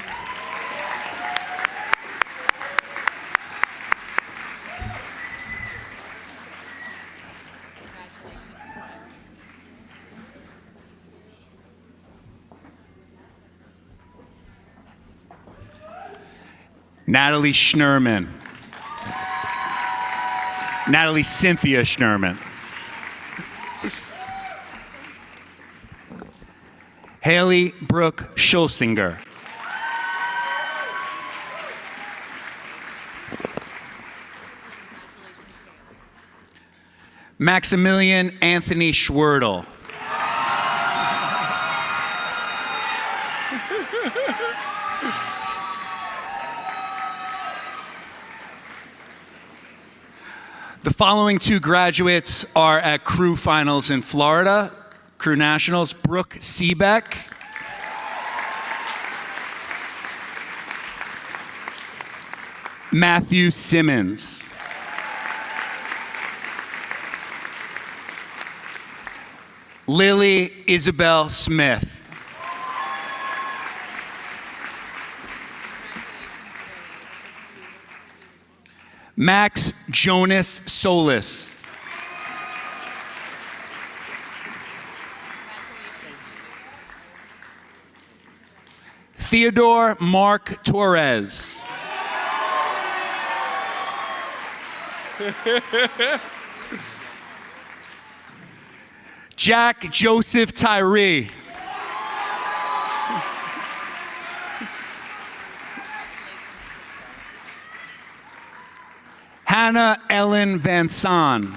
Natalie Schnurman. Natalie Cynthia Schnurman. Haley Brooke Schulsinger. Maximilian Anthony Schwertle. The following two graduates are at crew finals in Florida, crew nationals. Brooke Seebeck. Matthew Simmons. Lily Isabel Smith. Max Jonas Solis. Theodore Mark Torres. Jack Joseph Tyree. Hannah Ellen Van San.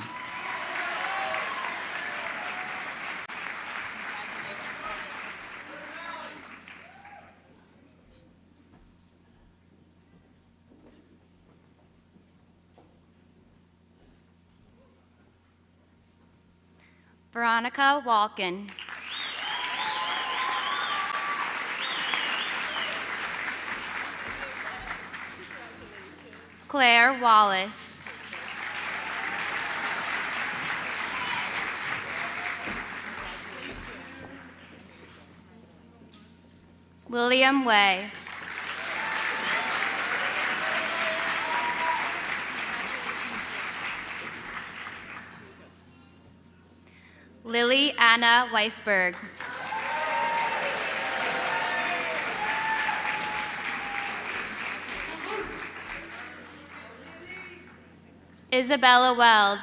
Veronica Walken. Claire Wallace. William Way. Lily Anna Weisberg. Isabella Weld.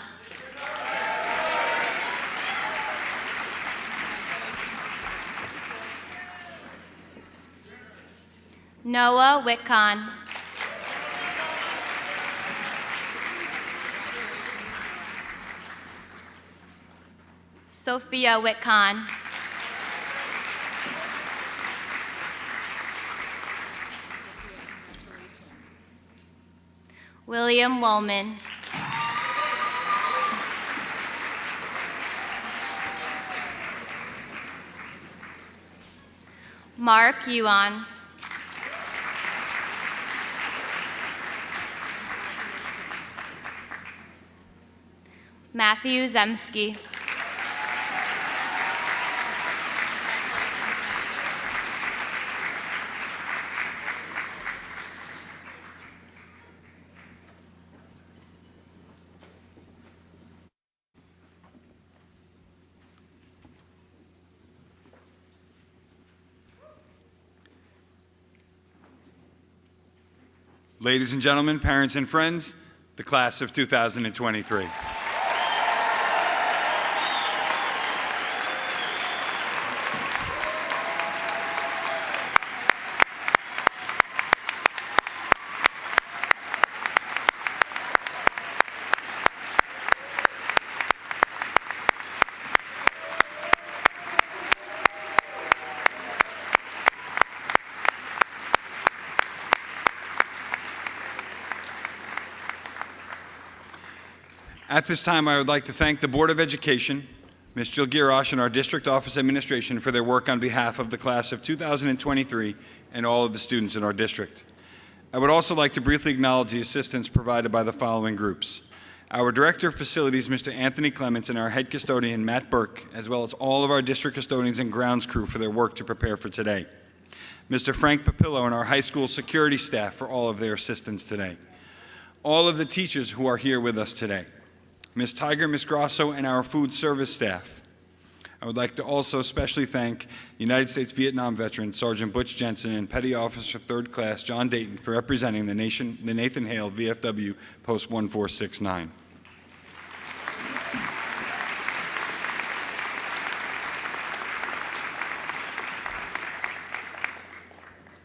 Noah Whitcon. Sophia Whitcon. William Woolman. Mark Yuan. Matthew Zemsky. Ladies and gentlemen, parents and friends, the class of 2023. At this time, I would like to thank the Board of Education, Ms. Jill Girosh, and our District Office Administration for their work on behalf of the class of 2023 and all of the students in our district. I would also like to briefly acknowledge the assistance provided by the following groups: our Director of Facilities, Mr. Anthony Clements, and our Head Custodian, Matt Burke, as well as all of our district custodians and grounds crew for their work to prepare for today. Mr. Frank Papillo and our high school security staff for all of their assistance today. All of the teachers who are here with us today. Ms. Tiger, Ms. Grosso, and our food service staff. I would like to also especially thank United States Vietnam veteran Sergeant Butch Jensen and Petty Officer 3rd Class John Dayton for representing the Nathan Hale VFW Post 1469.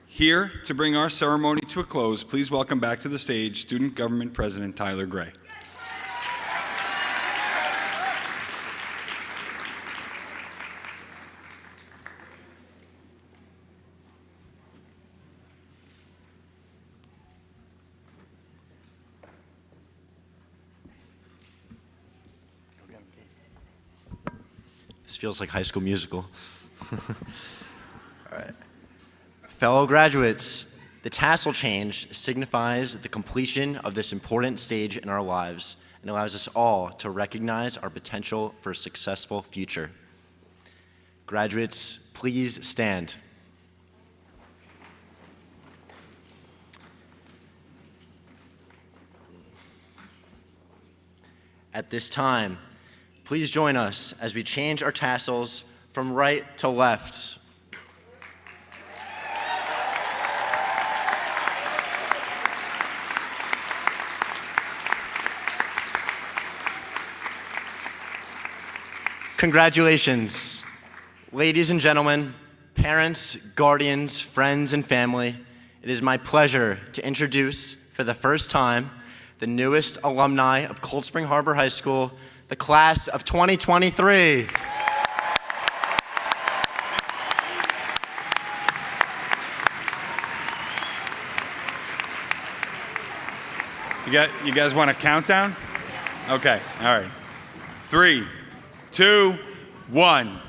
Here to bring our ceremony to a close, please welcome back to the stage Student Government President Tyler Gray. This feels like High School Musical. All right. Fellow graduates, the tassel change signifies the completion of this important stage in our lives and allows us all to recognize our potential for a successful future. Graduates, please stand. At this time, please join us as we change our tassels from right to left. Congratulations. Ladies and gentlemen, parents, guardians, friends, and family, it is my pleasure to introduce, for the first time, the newest alumni of Cold Spring Harbor High School, the class of 2023. You guys want a countdown? Okay, all right. 3, 2, 1.